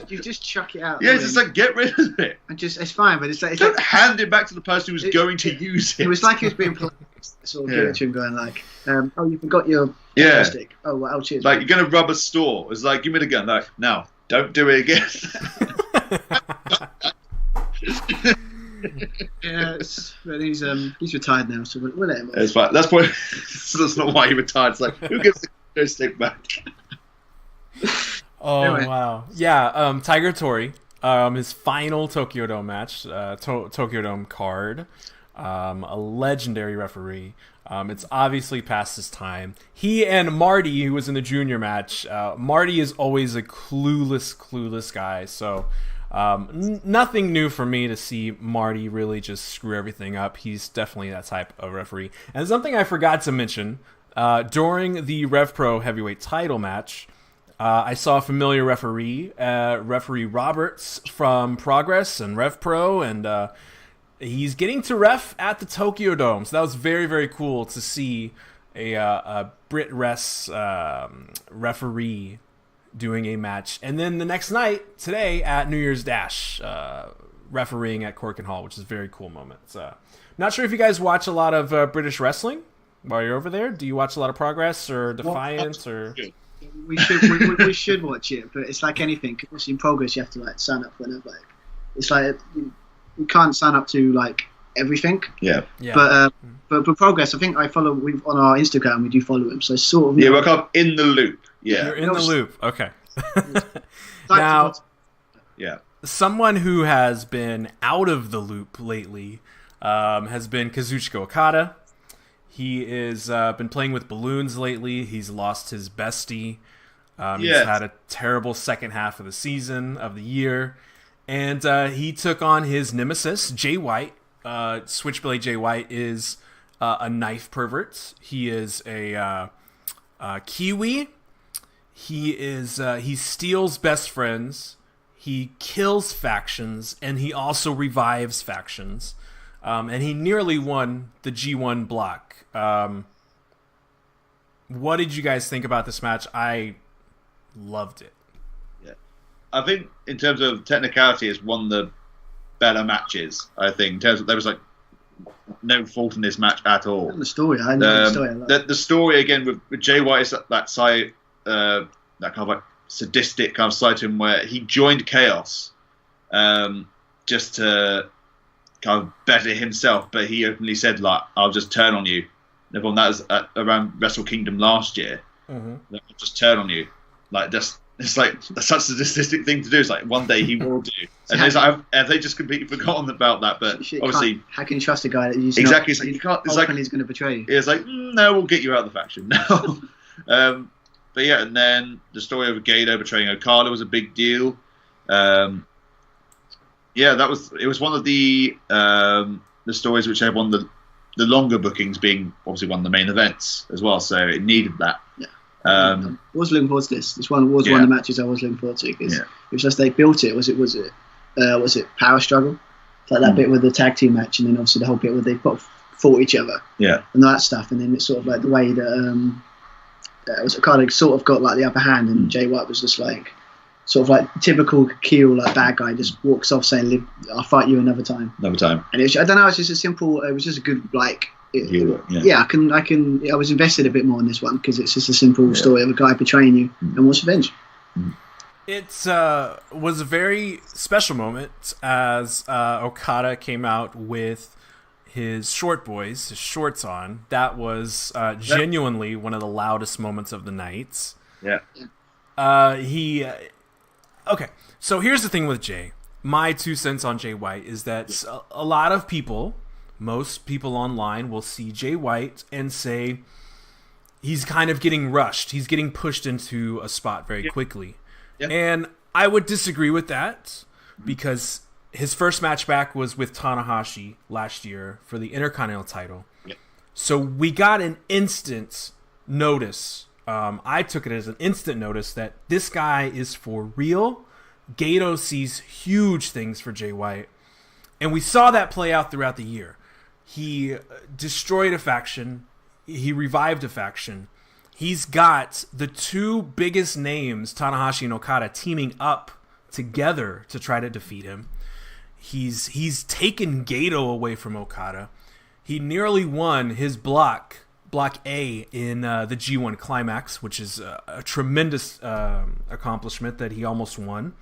you just chuck it out. Yeah, it's just like, get rid of it. It's fine, but it's don't hand it back to the person who's going to use it. It was like he was being polite, sort of giving it to him, going like, "Oh, you forgot your stick. Oh, well, cheers." Like, you're going to rub a store. It's like, give me the gun. Like, now, don't do it again. Yeah, but he's retired now, so we'll let him. It's fine. That's not why he retired. It's like, who gives the kendo stick back? Oh anyway. Wow. Yeah, Tiger Hattori. his final Tokyo Dome match, Tokyo Dome card. A legendary referee. It's obviously past his time. He and Marty, who was in the junior match, Marty is always a clueless guy. So nothing new for me to see Marty really just screw everything up. He's definitely that type of referee. And something I forgot to mention, during the Rev Pro heavyweight title match, I saw a familiar referee, referee Roberts from Progress and Rev Pro, and he's getting to ref at the Tokyo Dome. So that was very, very cool to see a Brit Res referee doing a match. And then the next night, today, at New Year's Dash, refereeing at Corkin Hall, which is a very cool moment. So, not sure if you guys watch a lot of British wrestling while you're over there. Do you watch a lot of Progress or Defiance? Or We should watch it, but it's like anything. Obviously, in Progress, you have to like sign up for it. Like, it's like you can't sign up to like everything. Yeah. But Progress, I think I follow. On our Instagram, we do follow him. So it's sort of we're kind of in the loop. Yeah, you're in the loop. Okay. Now, someone who has been out of the loop lately has been Kazuchika Okada. He is been playing with balloons lately. He's lost his bestie. He's had a terrible second half of the season, of the year. And he took on his nemesis, Jay White. Switchblade Jay White is a knife pervert. He is a Kiwi. He steals best friends. He kills factions, and he also revives factions. And he nearly won the G1 block. What did you guys think about this match? I loved it. Yeah, I think in terms of technicality, it's one of the better matches. I think in terms of there was like no fault in this match at all. And the story, I know the story. The story again with Jay White is that side, that kind of like sadistic kind of side to him where he joined Chaos, just to kind of better himself, but he openly said like, "I'll just turn on you." And everyone, that was around Wrestle Kingdom last year. Mm-hmm. I'll just turn on you, like just. It's like that's such a sadistic thing to do. It's like one day he will do, and it's like, have they just completely forgotten about that? But obviously, how can you trust a guy that you exactly? It's like, you can't. It's like he's going to betray you. It's like no, we'll get you out of the faction now. But yeah, and then the story of Gato betraying Okada was a big deal. Yeah, it was one of the stories which had one of the longer bookings being obviously one of the main events as well. So it needed that. Yeah. I was looking forward to this. This one was one of the matches I was looking forward to because it was just they built it. Was it Power Struggle? It's like that bit with the tag team match, and then obviously the whole bit where they fought each other. Yeah. And all that stuff, and then it's sort of like the way that it was kind of sort of got like the upper hand, and Jay White was just like sort of like typical heel like bad guy, just walks off saying, "I'll fight you another time." Another time. And I don't know. It's just a simple. It was just a good like. I was invested a bit more in this one because it's just a simple story of a guy betraying you and wants revenge. It was a very special moment as Okada came out with his his shorts on. That was genuinely one of the loudest moments of the night. Yeah. Okay, so here's the thing with Jay. My 2 cents on Jay White is that a lot of people, most people online will see Jay White and say he's kind of getting rushed. He's getting pushed into a spot very quickly. Yeah. And I would disagree with that because his first match back was with Tanahashi last year for the Intercontinental title. Yeah. So we got an instant notice. I took it as an instant notice that this guy is for real. Gato sees huge things for Jay White. And we saw that play out throughout the year. He destroyed a faction. He revived a faction. He's got the two biggest names, Tanahashi and Okada, teaming up together to try to defeat him. He's taken Gato away from Okada. He nearly won his block A in the G1 Climax, which is a tremendous accomplishment that he almost won.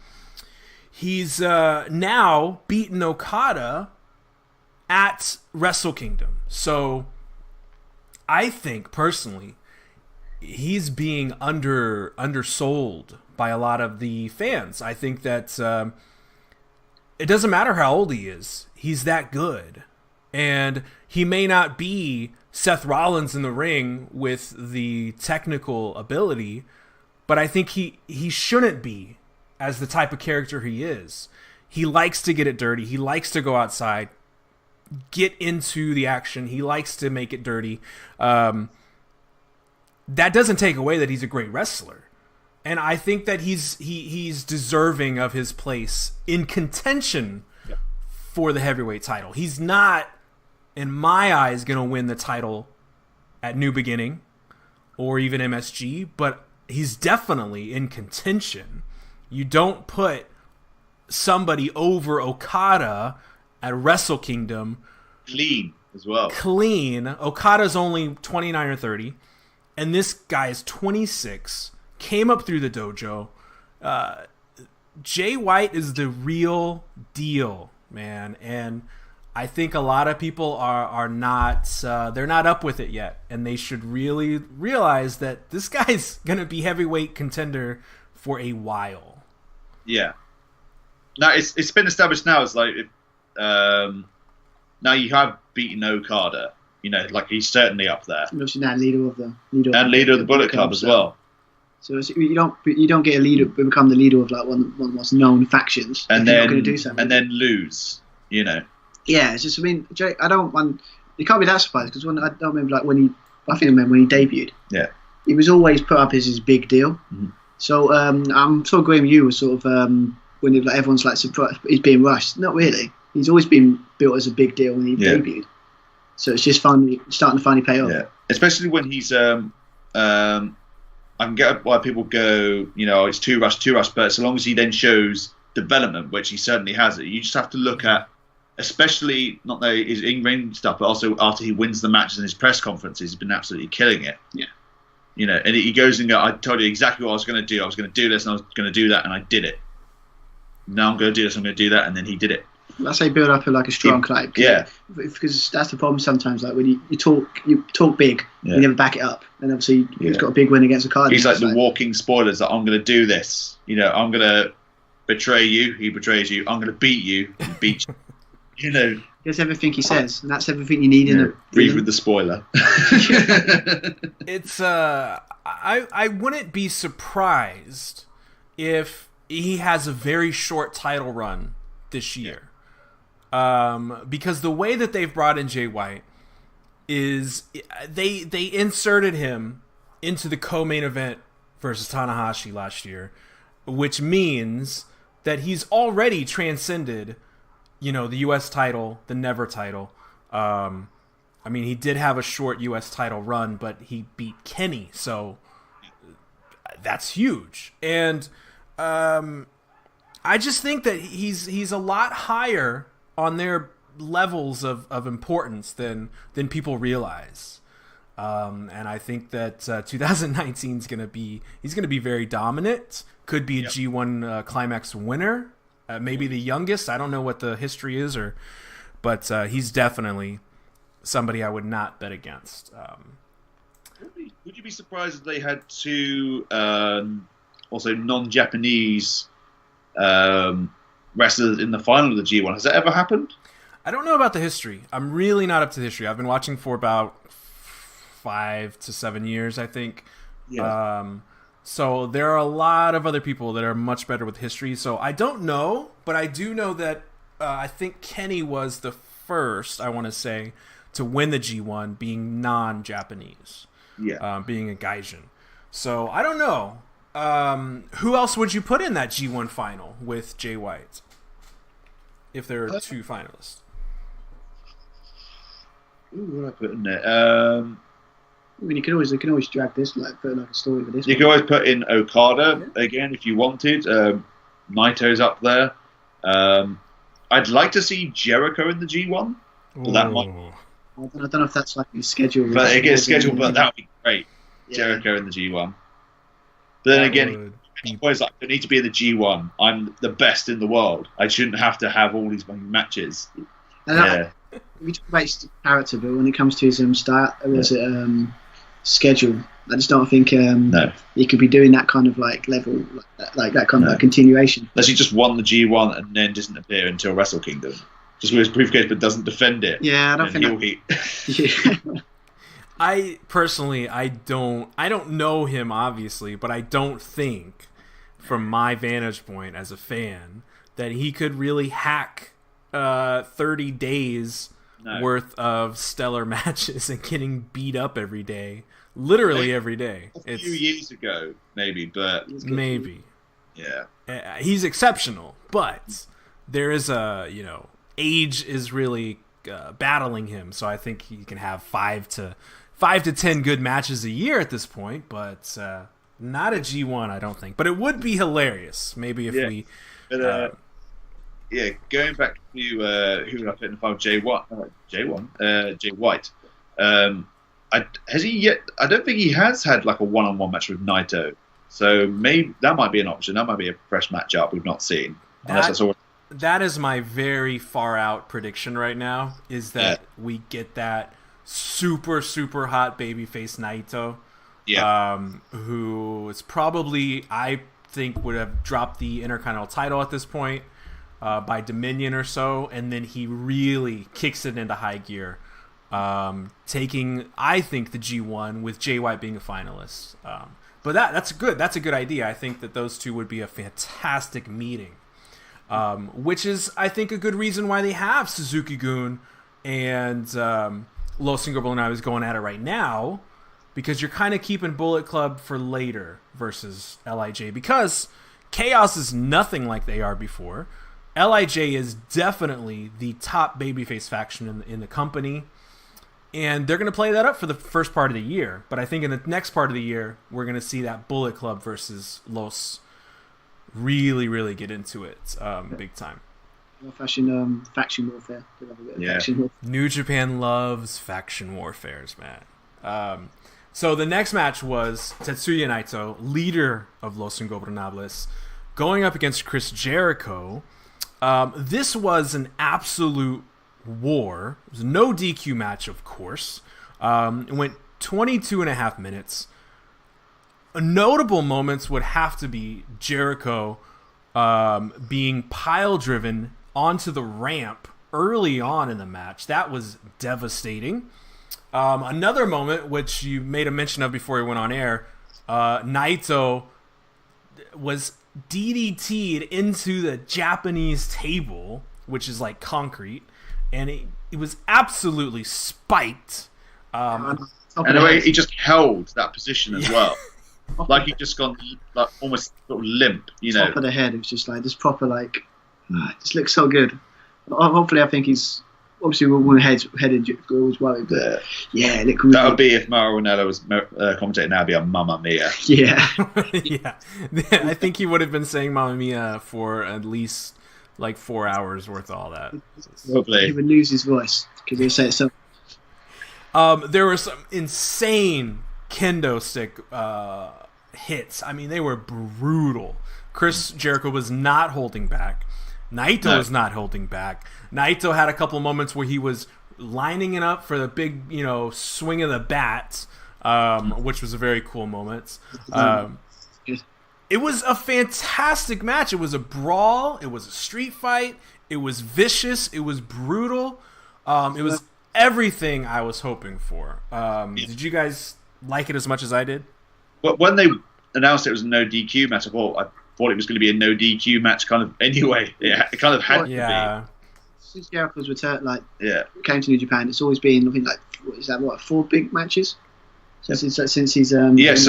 He's now beaten Okada at Wrestle Kingdom. So I think personally he's being undersold by a lot of the fans. I think that it doesn't matter how old he is. He's that good. And he may not be Seth Rollins in the ring with the technical ability, but I think he shouldn't be as the type of character he is. He likes to get it dirty. He likes to go outside, get into the action. He likes to make it dirty. That doesn't take away that he's a great wrestler. And I think that he's deserving of his place in contention for the heavyweight title. He's not, in my eyes, going to win the title at New Beginning or even MSG, but he's definitely in contention. You don't put somebody over Okada at Wrestle Kingdom. Clean as well. Clean. Okada's only 29 or 30, and this guy is 26, came up through the dojo. Jay White is the real deal, man, and I think a lot of people are not they're not up with it yet, and they should really realize that this guy's gonna be heavyweight contender for a while. Yeah. Now it's been established now as like now you have beaten Okada, like he's certainly up there. Obviously now leader of the Bullet Club as well. So you don't get a leader, become the leader of like one of the most known factions, and then then going to do something. And then lose, Yeah, it's just Jay, I don't want. You can't be that surprised because I don't remember like when he debuted. Yeah, he was always put up as his big deal. Mm-hmm. So I'm sort of agreeing with you. Was sort of when everyone's like surprised he's being rushed. Not really. He's always been built as a big deal when he debuted. So it's just starting to finally pay off. Yeah, especially when he's I can get why people go, it's too rushed, but so long as he then shows development, which he certainly has, you just have to look at, especially not that his in-ring stuff, but also after he wins the matches and his press conferences, he's been absolutely killing it. Yeah. And he goes and goes, I told you exactly what I was going to do. I was going to do this and I was going to do that, and I did it. Now I'm going to do this, I'm going to do that, and then he did it. That's how you build up a strong club. Yeah. Because that's the problem sometimes. Like when you talk big, you never back it up. And obviously he's got a big win against Okada. He's like the walking spoilers. That I'm going to do this. I'm going to betray you. He betrays you. I'm going to beat you. He beats you. That's everything he says, and that's everything you need in a. Breathe with the spoiler. It's I wouldn't be surprised if he has a very short title run this year. Because the way that they've brought in Jay White is they inserted him into the co-main event versus Tanahashi last year, which means that he's already transcended, the U.S. title, the Never title. He did have a short U.S. title run, but he beat Kenny, so that's huge. And I just think that he's a lot higher on their levels of importance than people realize. And I think that 2019 is he's gonna be very dominant. Could be a G1 Climax winner, maybe the youngest. I don't know what the history is, but he's definitely somebody I would not bet against. Would you be surprised if they had two also non-Japanese wrestlers in the final of the G1? Has that ever happened? I don't know about the history. I'm really not up to the history. I've been watching for about 5 to 7 years, I think. Yeah. So there are a lot of other people that are much better with history. So I don't know, but I do know that I think Kenny was the first, I want to say, to win the G1 being non-Japanese. Yeah. Being a Gaijin. So I don't know. Who else would you put in that G1 final with Jay White? If there are two finalists. Who would I put in there? You can always drag this, put like a story for this. You can always put in Okada again if you wanted. Naito's up there. I'd like to see Jericho in the G1. But that might. I don't know if that's like his schedule. But it gets scheduled, but that would be great. Yeah. Jericho in the G1. But then again, it's like I need to be in the G1. I'm the best in the world. I shouldn't have to have all these matches. We talk about his character, but when it comes to his schedule, I just don't think No. he could be doing that kind of like level, like that kind of like continuation. Unless he just won the G1 and then doesn't appear until Wrestle Kingdom. Just with his briefcase but doesn't defend it. Yeah, I don't think that... Yeah. I personally, I don't know him obviously, but I don't think, from my vantage point as a fan, that he could really hack 30 days worth of stellar matches and getting beat up every day, literally every day. A few years ago, maybe, but maybe. Yeah, he's exceptional, but there is age is really battling him. So I think he can have 5 to 10 good matches a year at this point, but not a G1, I don't think. But it would be hilarious, maybe if we. But, going back to who would I put in the final? Jay White. Has he yet? I don't think he has had like a one-on-one match with Naito. So maybe that might be an option. That might be a fresh matchup we've not seen. That is my very far out prediction right now. Is that we get that super super hot babyface Naito, who is probably, I think, would have dropped the Intercontinental title at this point by Dominion or so, and then he really kicks it into high gear, taking, I think, the G1 with Jay White being a finalist. But that's a good idea. I think that those two would be a fantastic meeting, which is, I think, a good reason why they have Suzuki-gun and Los Ingobernables going at it right now, because you're kind of keeping Bullet Club for later versus LIJ, because Chaos is nothing like they are before. LIJ is definitely the top babyface faction in the company, and they're going to play that up for the first part of the year. But I think in the next part of the year, we're going to see that Bullet Club versus Los really, really get into it big time. Faction warfare. Faction warfare. New Japan loves faction warfares, man. So the next match was Tetsuya Naito, leader of Los Ingobernables, going up against Chris Jericho. This was an absolute war. It was a no DQ match, of course. It went 22 and a half minutes. Notable moments would have to be Jericho being pile driven onto the ramp early on in the match. That was devastating. Another moment, which you made a mention of before we went on air, Naito was DDT'd into the Japanese table, which is like concrete, and it was absolutely spiked. And the way he just held that position as well. Like he just gone like almost sort of limp, Top of the head, it was just like this proper like, it just looks so good. Hopefully, I think he's obviously we'll head into goals well, but yeah, look really that would be if Mauro Ranello was commentating now. It'd be a Mamma Mia. Yeah, yeah. I think he would have been saying Mamma Mia for at least like 4 hours worth of all that. Probably he would lose his voice because he'll say it so. There were some insane kendo stick hits. I mean, they were brutal. Chris Jericho was not holding back. Naito was not holding back. Naito had a couple moments where he was lining it up for the big, swing of the bat, which was a very cool moment. It was a fantastic match. It was a brawl. It was a street fight. It was vicious. It was brutal. It was everything I was hoping for. Did you guys like it as much as I did? Well, when they announced it was a no DQ match, I thought it was going to be a no DQ match kind of anyway. Yeah, it kind of had to be. Since Jericho's return, came to New Japan, it's always been, I think, 4 big matches? Since he's so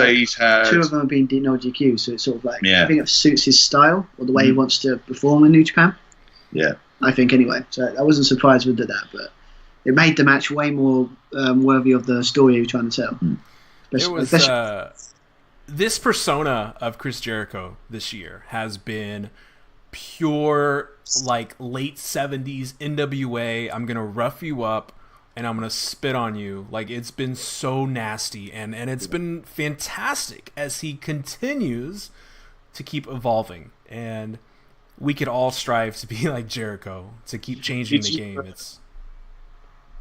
he's had 2 of them have been no DQ, so it's sort of like, I think it suits his style or the way he wants to perform in New Japan. Yeah. I think anyway. So I wasn't surprised with that, but it made the match way more worthy of the story he was trying to tell. It was this persona of Chris Jericho this year has been pure like late 70s NWA. I'm gonna rough you up and I'm gonna spit on you. Like, it's been so nasty, and it's been fantastic as he continues to keep evolving, and we could all strive to be like Jericho, to keep changing the game.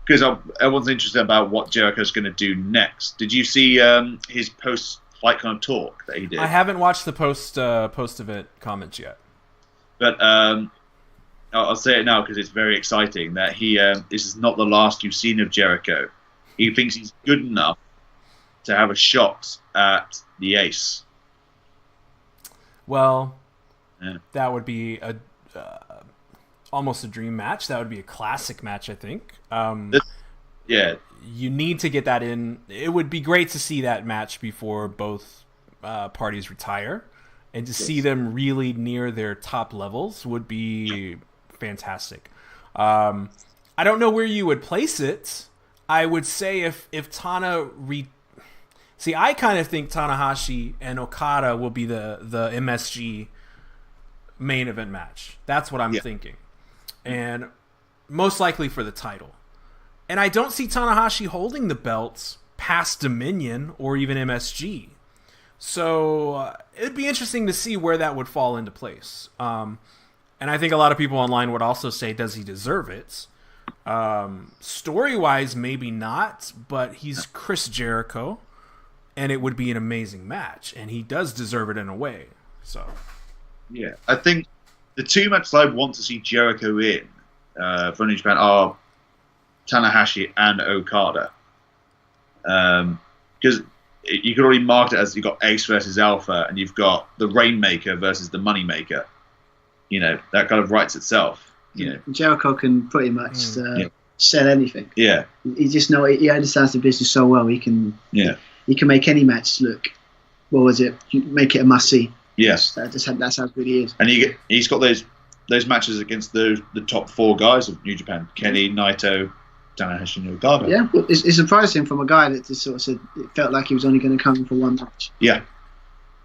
because everyone's interested about what Jericho's going to do next. Did you see his post-fight kind of talk that he did? I haven't watched the post-event comments yet. But I'll say it now because it's very exciting that this is not the last you've seen of Jericho. He thinks he's good enough to have a shot at the Ace. Well, that would be almost a dream match. That would be a classic match, I think. You need to get that in. It would be great to see that match before both parties retire, and to see them really near their top levels would be fantastic. I don't know where you would place it. I would say if Tana See, I kind of think Tanahashi and Okada will be the MSG main event match. That's what I'm thinking. And most likely for the title. And I don't see Tanahashi holding the belts past Dominion or even MSG. So it'd be interesting to see where that would fall into place. And I think a lot of people online would also say, does he deserve it? Story-wise, maybe not, but he's Chris Jericho. And it would be an amazing match, and he does deserve it in a way. So, yeah, I think the two matches I want to see Jericho in for New Japan are Tanahashi and Okada, because you could already mark it as you've got Ace versus Alpha, and you've got the Rainmaker versus the Moneymaker. You know, that kind of writes itself. You know, Jericho can pretty much sell anything. Yeah, he understands the business so well. He can. Yeah. You can make any match look, what was it? You make it a must-see. Yes, that's how good he is. And he's got those matches against the top four guys of New Japan: Kenny, Naito, Tanahashi, and Okada. Yeah, but it surprised him from a guy that just sort of said it felt like he was only going to come in for one match. Yeah,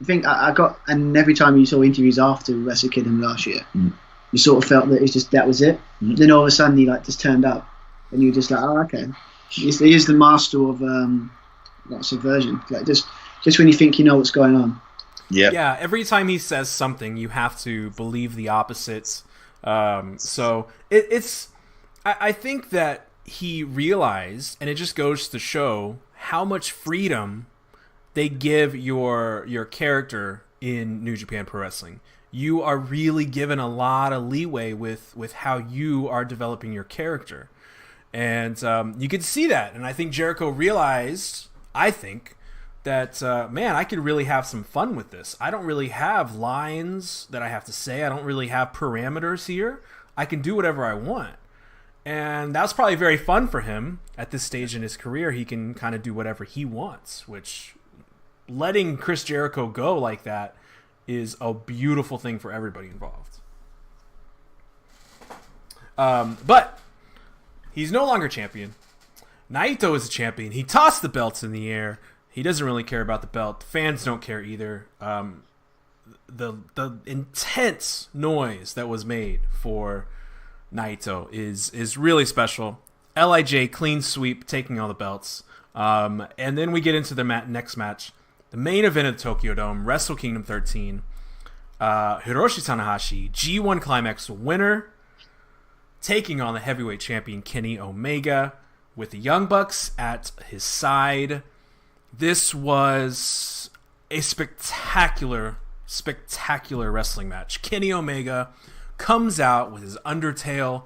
I think and every time you saw interviews after Wrestle Kingdom last year, you sort of felt that that was it. Then all of a sudden he just turned up, and you were just like, oh, okay, he is the master of. Subversion, like just when you think you know what's going on. Yeah. Every time he says something, you have to believe the opposites. So it's. I think that he realized, and it just goes to show how much freedom they give your character in New Japan Pro Wrestling. You are really given a lot of leeway with how you are developing your character, and you can see that. And I think Jericho realized. I think that, man, I could really have some fun with this. I don't really have lines that I have to say. I don't really have parameters here. I can do whatever I want. And that's probably very fun for him at this stage in his career. He can kind of do whatever he wants, which letting Chris Jericho go like that is a beautiful thing for everybody involved. But he's no longer champion. Naito is a champion. He tossed the belts in the air. He doesn't really care about the belt. The fans don't care either. The intense noise that was made for Naito is really special. LIJ clean sweep, taking all the belts. And then we get into the next match. The main event of the Tokyo Dome, Wrestle Kingdom 13. Hiroshi Tanahashi, G1 Climax winner, taking on the heavyweight champion Kenny Omega, with the Young Bucks at his side. This was a spectacular wrestling match. Kenny Omega comes out with his Undertale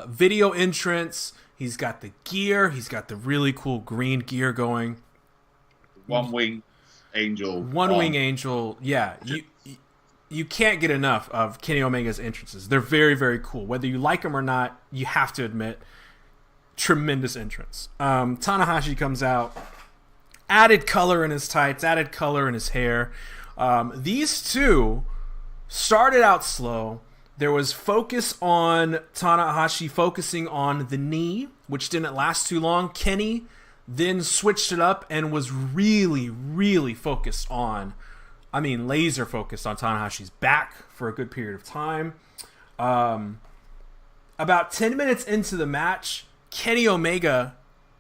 video entrance. He's got the gear. He's got the really cool green gear going. One wing angel. Yeah, you can't get enough of Kenny Omega's entrances. They're very, very cool. Whether you like them or not, you have to admit, tremendous entrance. Tanahashi comes out, added color in his tights, added color in his hair. These two started out slow. There was focus on Tanahashi focusing on the knee, which didn't last too long. Kenny then switched it up and was really, really focused on, laser focused on Tanahashi's back for a good period of time. About 10 minutes into the match, Kenny Omega,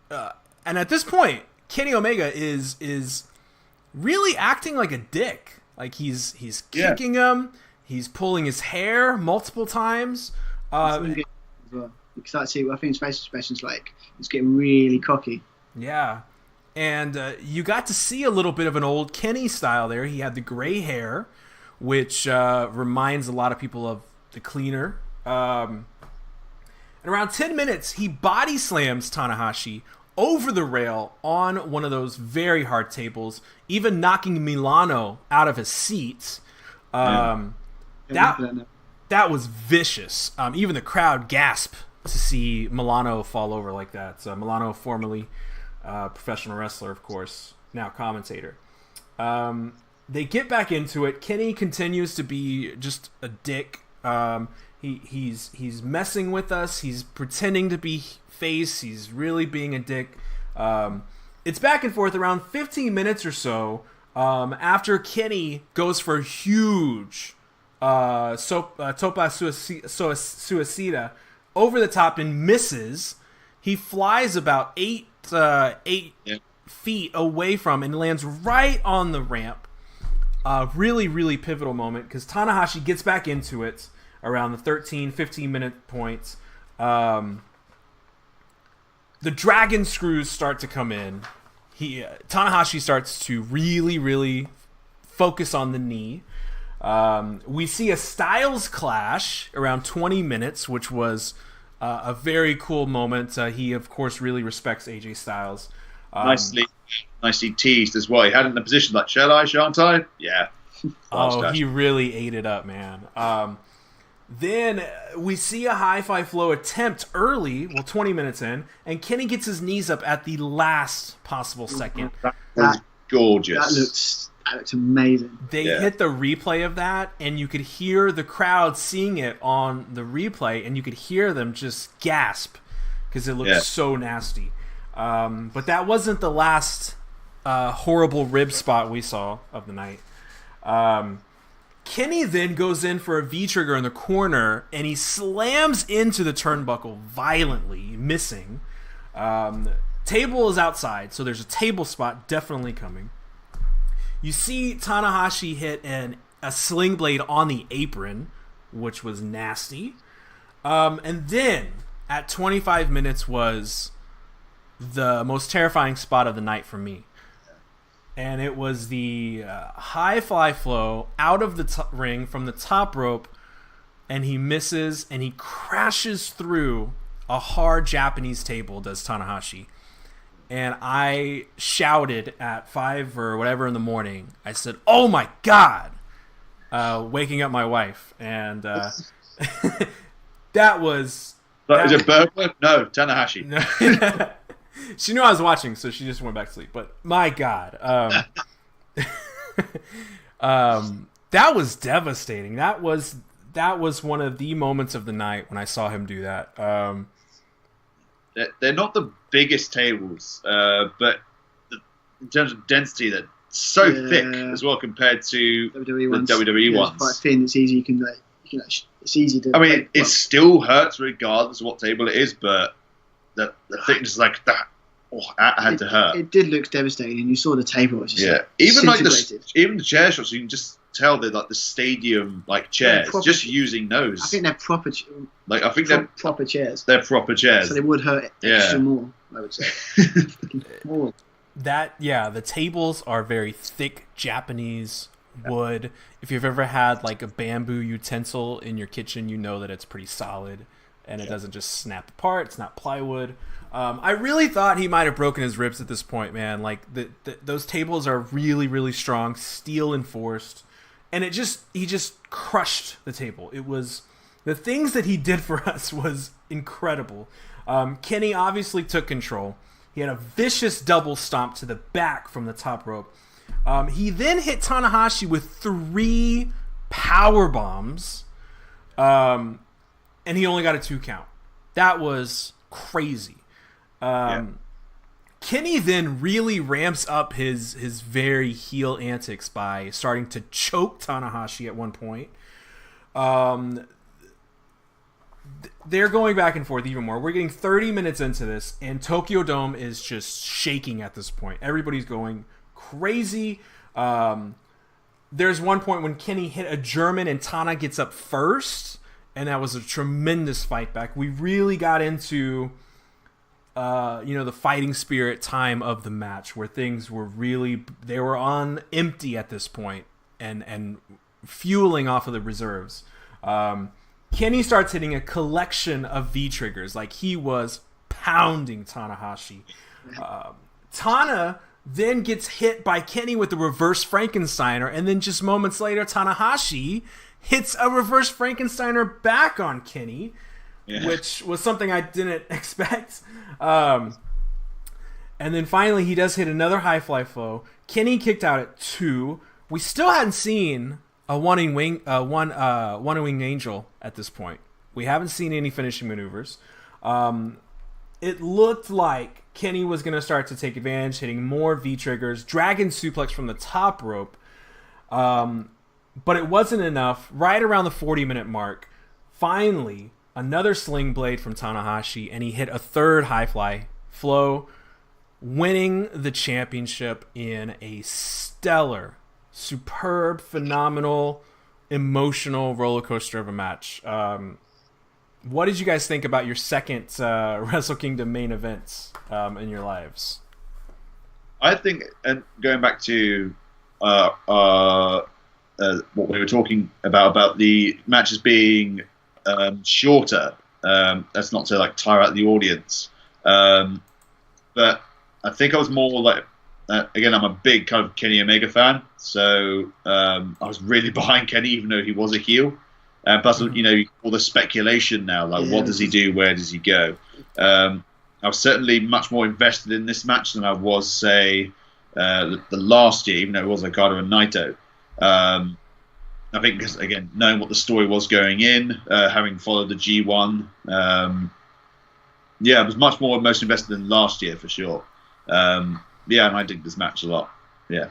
and at this point, Kenny Omega is really acting like a dick. Like he's kicking him, he's pulling his hair multiple times. Yeah, You can start to see. I think his facial expressions like it's getting really cocky. Yeah. And you got to see a little bit of an old Kenny style there. He had the gray hair, which reminds a lot of people of the Cleaner. And around 10 minutes, he body slams Tanahashi over the rail on one of those very hard tables, even knocking Milano out of his seat. That was vicious. Even the crowd gasped to see Milano fall over like that. So Milano, formerly professional wrestler, of course, now commentator. They get back into it. Kenny continues to be just a dick. He's messing with us. He's pretending to be face. He's really being a dick. It's back and forth around 15 minutes or so. After Kenny goes for a huge Topa Suicida over the top and misses, he flies about 8 feet away from and lands right on the ramp. Really, really pivotal moment because Tanahashi gets back into it around the 13, 15-minute points. The dragon screws start to come in. Tanahashi starts to really, really focus on the knee. We see a Styles clash around 20 minutes, which was a very cool moment. He, of course, really respects AJ Styles. Nicely teased as well. He had it in a position like, shall I, shan't I? Yeah. He really ate it up, man. Then we see a high-five flow attempt early, 20 minutes in, and Kenny gets his knees up at the last possible second. That was gorgeous. That looks amazing. They hit the replay of that, and you could hear the crowd seeing it on the replay, and you could hear them just gasp because it looked so nasty. But that wasn't the last horrible rib spot we saw of the night. Kenny then goes in for a V-trigger in the corner, and he slams into the turnbuckle violently, missing. Table is outside, so there's a table spot definitely coming. You see Tanahashi hit a sling blade on the apron, which was nasty. And then, at 25 minutes, was the most terrifying spot of the night for me. And it was the high fly flow out of the ring from the top rope, and he misses, and he crashes through a hard Japanese table, does Tanahashi. And I shouted at 5 or whatever in the morning. I said, "Oh my God!" Waking up my wife. And that was... Is it Bergman? No, Tanahashi. No. She knew I was watching, so she just went back to sleep. But my God, that was devastating. That was one of the moments of the night when I saw him do that. They're not the biggest tables, but in terms of density, they're so thick as well compared to WWE ones. It's quite thin. It's easy. It's easy to. I mean, it still hurts regardless of what table it is, but the thickness like that. Oh, that had to hurt. It did look devastating. You saw the table. It was just even the chair shots. You can just tell they're like the stadium chairs. Just using those. I think they're proper. They're proper chairs. They're proper chairs. So they would hurt extra more. I would say. More. The tables are very thick Japanese wood. If you've ever had a bamboo utensil in your kitchen, you know that it's pretty solid and it doesn't just snap apart. It's not plywood. I really thought he might have broken his ribs at this point, man. Those tables are really, really strong, steel enforced, and he just crushed the table. It was the things that he did for us was incredible. Kenny obviously took control. He had a vicious double stomp to the back from the top rope. He then hit Tanahashi with 3 power bombs, and he only got a 2 count. That was crazy. Kenny then really ramps up his very heel antics by starting to choke Tanahashi at one point. They're going back and forth even more. We're getting 30 minutes into this, and Tokyo Dome is just shaking at this point. Everybody's going crazy. There's one point when Kenny hit a German and Tana gets up first, and that was a tremendous fight back. We really got into the fighting spirit time of the match, where things were they were on empty at this point and fueling off of the reserves. Kenny starts hitting a collection of V-triggers, like he was pounding Tanahashi. Tana then gets hit by Kenny with the reverse Frankensteiner, and then just moments later, Tanahashi hits a reverse Frankensteiner back on Kenny, which was something I didn't expect. And then finally, he does hit another high fly flow. Kenny kicked out at 2. We still hadn't seen a one winged angel at this point. We haven't seen any finishing maneuvers. It looked like Kenny was going to start to take advantage, hitting more V-triggers, dragon suplex from the top rope. But it wasn't enough. Right around the 40-minute mark, finally, another sling blade from Tanahashi, and he hit a third high fly flow, winning the championship in a stellar, superb, phenomenal, emotional roller coaster of a match. What did you guys think about your second Wrestle Kingdom main events in your lives? I think, and going back to what we were talking about the matches being shorter, that's not to like tire out the audience, but I think I was more like, again, I'm a big kind of Kenny Omega fan, so I was really behind Kenny, even though he was a heel. Plus, all the speculation now, like what does he do, where does he go? I was certainly much more invested in this match than I was, say, the last year, even though it was Okada and Naito. I think because, again, knowing what the story was going in, having followed the G1, I was much more most invested than last year for sure. And I dig this match a lot. Yeah.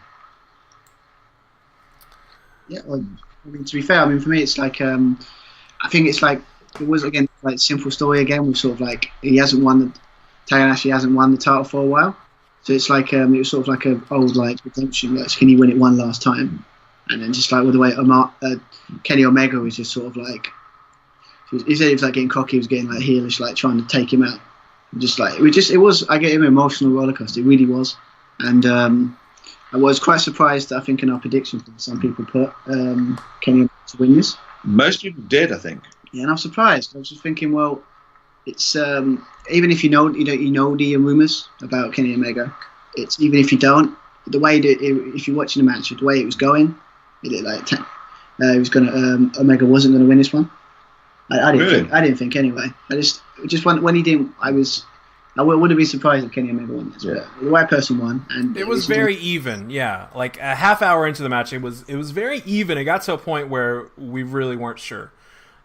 Yeah, well, I mean, to be fair, for me, it's like, I think it's like, it was, again, like simple story again, with sort of like, Tanahashi hasn't won the title for a while. So it's like, it was sort of like an old, like, redemption, like, can he win it one last time? And then just like with the way Kenny Omega was just sort of like, he said he was like getting cocky, he was getting like heelish, like trying to take him out. Just like, I get him an emotional roller coaster, it really was. And I was quite surprised, I think, in our prediction, some people put Kenny Omega to win this. Most people did, I think. Yeah, and I'm surprised. I was just thinking, well, it's even if you know the rumours about Kenny Omega, it's even if you don't, the way that if you're watching the match, the way it was going, it looked like Omega wasn't going to win this one. I didn't think anyway. I just when he didn't, I wouldn't be surprised if Kenny Omega won this. Yeah. But the right person won, and it was very even. Yeah, like a half hour into the match, it was very even. It got to a point where we really weren't sure,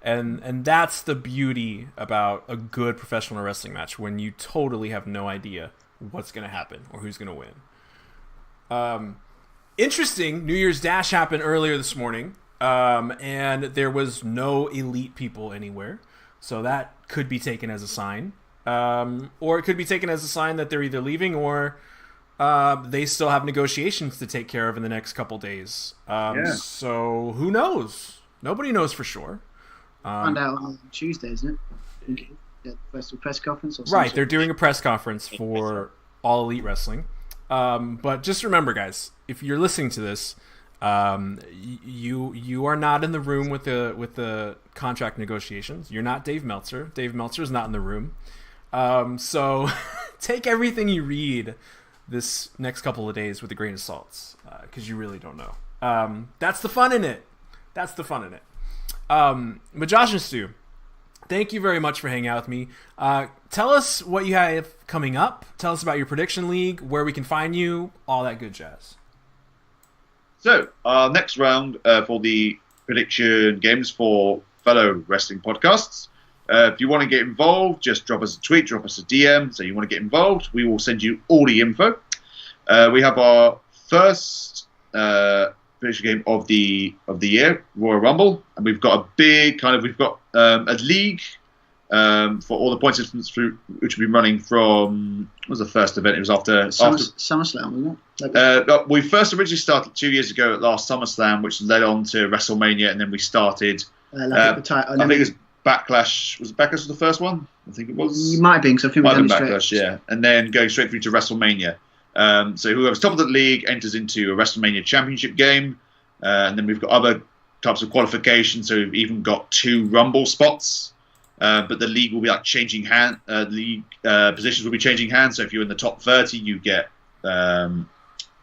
and that's the beauty about a good professional wrestling match, when you totally have no idea what's going to happen or who's going to win. Interesting, New Year's Dash happened earlier this morning. And there was no elite people anywhere, so that could be taken as a sign, or it could be taken as a sign that they're either leaving or they still have negotiations to take care of in the next couple days. So who knows? Nobody knows for sure. Find out on Tuesday, isn't it? The press conference or something? Right, they're doing a press conference for All Elite Wrestling. But just remember, guys, if you're listening to this, you are not in the room with the contract negotiations. You're not Dave Meltzer. Dave Meltzer is not in the room. So take everything you read this next couple of days with a grain of salt, because you really don't know. That's the fun in it. But Josh and Stu, thank you very much for hanging out with me. Tell us what you have coming up. Tell us about your prediction league, where we can find you, all that good jazz. So, our next round for the prediction games for fellow wrestling podcasts. If you want to get involved, just drop us a tweet, drop us a DM. So you want to get involved, we will send you all the info. We have our first prediction game of the year, Royal Rumble, and we've got a big a league for all the point systems through, which will be running from, what was the first event? It was after SummerSlam, wasn't it? We first originally started 2 years ago at last SummerSlam, which led on to WrestleMania, and then we started. I think it was Backlash. Was Backlash was the first one? I think it was. You might have been, because I think Might we've have done been it Backlash, straight. yeah. And then going straight through to WrestleMania. So whoever's top of the league enters into a WrestleMania Championship game. And then we've got other types of qualifications. So we've even got 2 Rumble spots. But the league will be like changing hand. League positions will be changing hands. So if you're in the top 30, you get the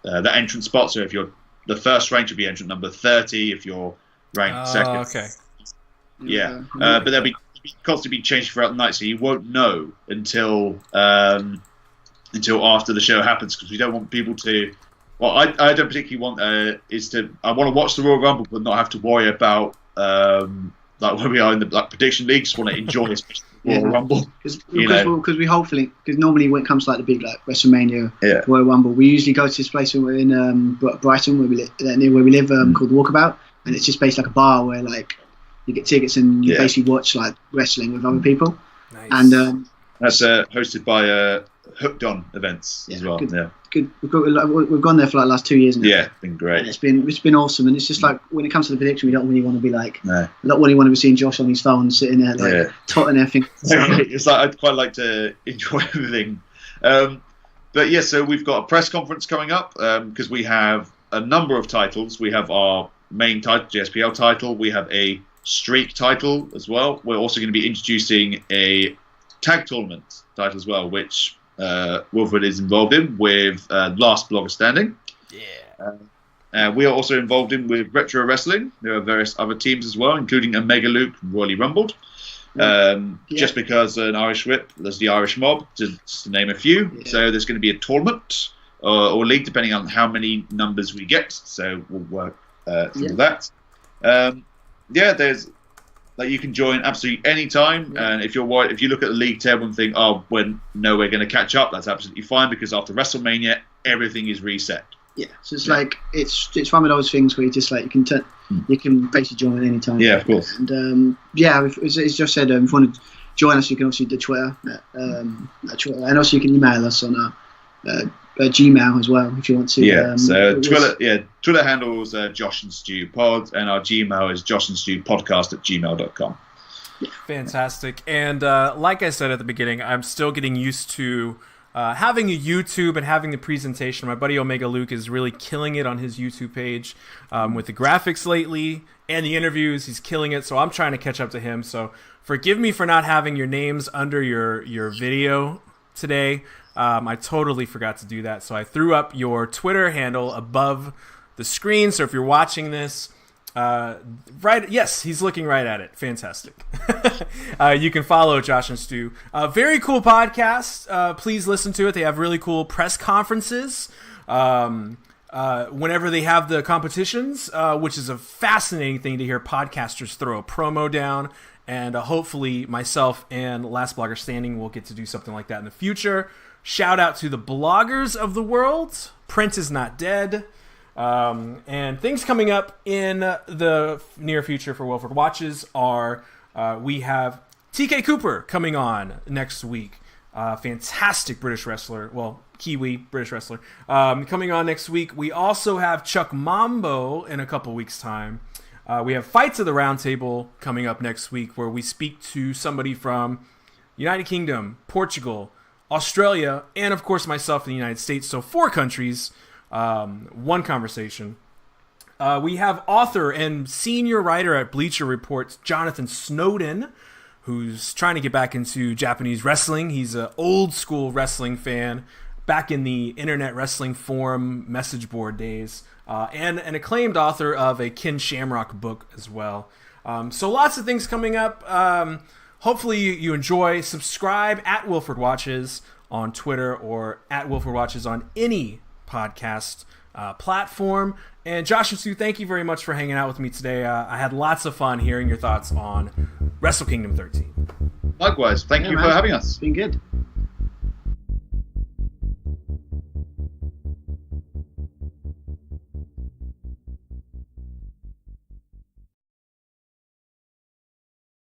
entrance spot. So if you're the first ranked, you'll be entrant number 30. If you're ranked second, Okay. yeah. But they'll be constantly changing throughout the night, so you won't know until after the show happens, because we don't want people to. Well, I don't particularly want I want to watch the Royal Rumble, but not have to worry about like when we are in the prediction league. Just want to enjoy this Royal Rumble. Because we hopefully, because normally when it comes to like the big like WrestleMania, Yeah. Royal Rumble, we usually go to this place when we're in Brighton, where we live, called the Walkabout, and it's just basically like a bar where like you get tickets and you basically watch like wrestling with other people. Nice. And That's hosted by Hooked On Events as well. Good. Yeah, good. We've gone there for like the last 2 years now. yeah, been And great. it's been awesome, and it's just like when it comes to the prediction, we don't really want to be like, No. not really want to be seeing Josh on his phone sitting there like totting everything. It's like I'd quite like to enjoy everything. But yeah, so we've got a press conference coming up because we have a number of titles. We have our main title, GSPL title. We have a streak title as well. We're also going to be introducing a tag tournament title as well, which Wilfred is involved in with Last Blogger Standing. Yeah. We are also involved in with Retro Wrestling. There are various other teams as well, including Omega Luke and Royally Rumbled. Just because an Irish Whip, there's the Irish Mob, just to name a few. Yeah. So there's going to be a tournament or league, depending on how many numbers we get. So we'll work through that. There's like you can join absolutely any time. And if you look at the league table and think, oh, we're going to catch up, that's absolutely fine, because after WrestleMania, everything is reset. Yeah, so it's like it's one of those things where you just like you can basically join at any time. Yeah, of course. And it's just said if you want to join us, you can obviously do Twitter, Twitter, and also you can email us on our Gmail as well if you want to. Yeah, so Twitter handles Josh and Stu Pod, and our Gmail is joshandstewpodcast@gmail.com. Fantastic. And like I said at the beginning, I'm still getting used to having a YouTube and having the presentation. My buddy Omega Luke is really killing it on his YouTube page with the graphics lately and the interviews. He's killing it, so I'm trying to catch up to him. So forgive me for not having your names under your video today. I totally forgot to do that, so I threw up your Twitter handle above the screen. So if you're watching this, yes, he's looking right at it. Fantastic. You can follow Josh and Stu. Very cool podcast. Please listen to it. They have really cool press conferences whenever they have the competitions, which is a fascinating thing to hear podcasters throw a promo down. And hopefully myself and Last Blogger Standing will get to do something like that in the future. Shout out to the bloggers of the world. Print is not dead. And things coming up in the near future for Wilfred Watches are we have TK Cooper coming on next week. Fantastic British wrestler. Well, Kiwi British wrestler. Coming on next week. We also have Chuck Mambo in a couple weeks' time. We have Fights of the Round Table coming up next week, where we speak to somebody from United Kingdom, Portugal, Australia, and of course myself in the United States. So 4 countries, one conversation. We have author and senior writer at Bleacher Report, Jonathan Snowden, who's trying to get back into Japanese wrestling. He's an old school wrestling fan, back in the Internet Wrestling Forum message board days, and an acclaimed author of a Ken Shamrock book as well. So lots of things coming up. Hopefully you enjoy. Subscribe at Wilfred Watches on Twitter, or at Wilfred Watches on any podcast platform. And Josh and Stu, thank you very much for hanging out with me today. I had lots of fun hearing your thoughts on Wrestle Kingdom 13. Likewise, thank you for having us. It's been good.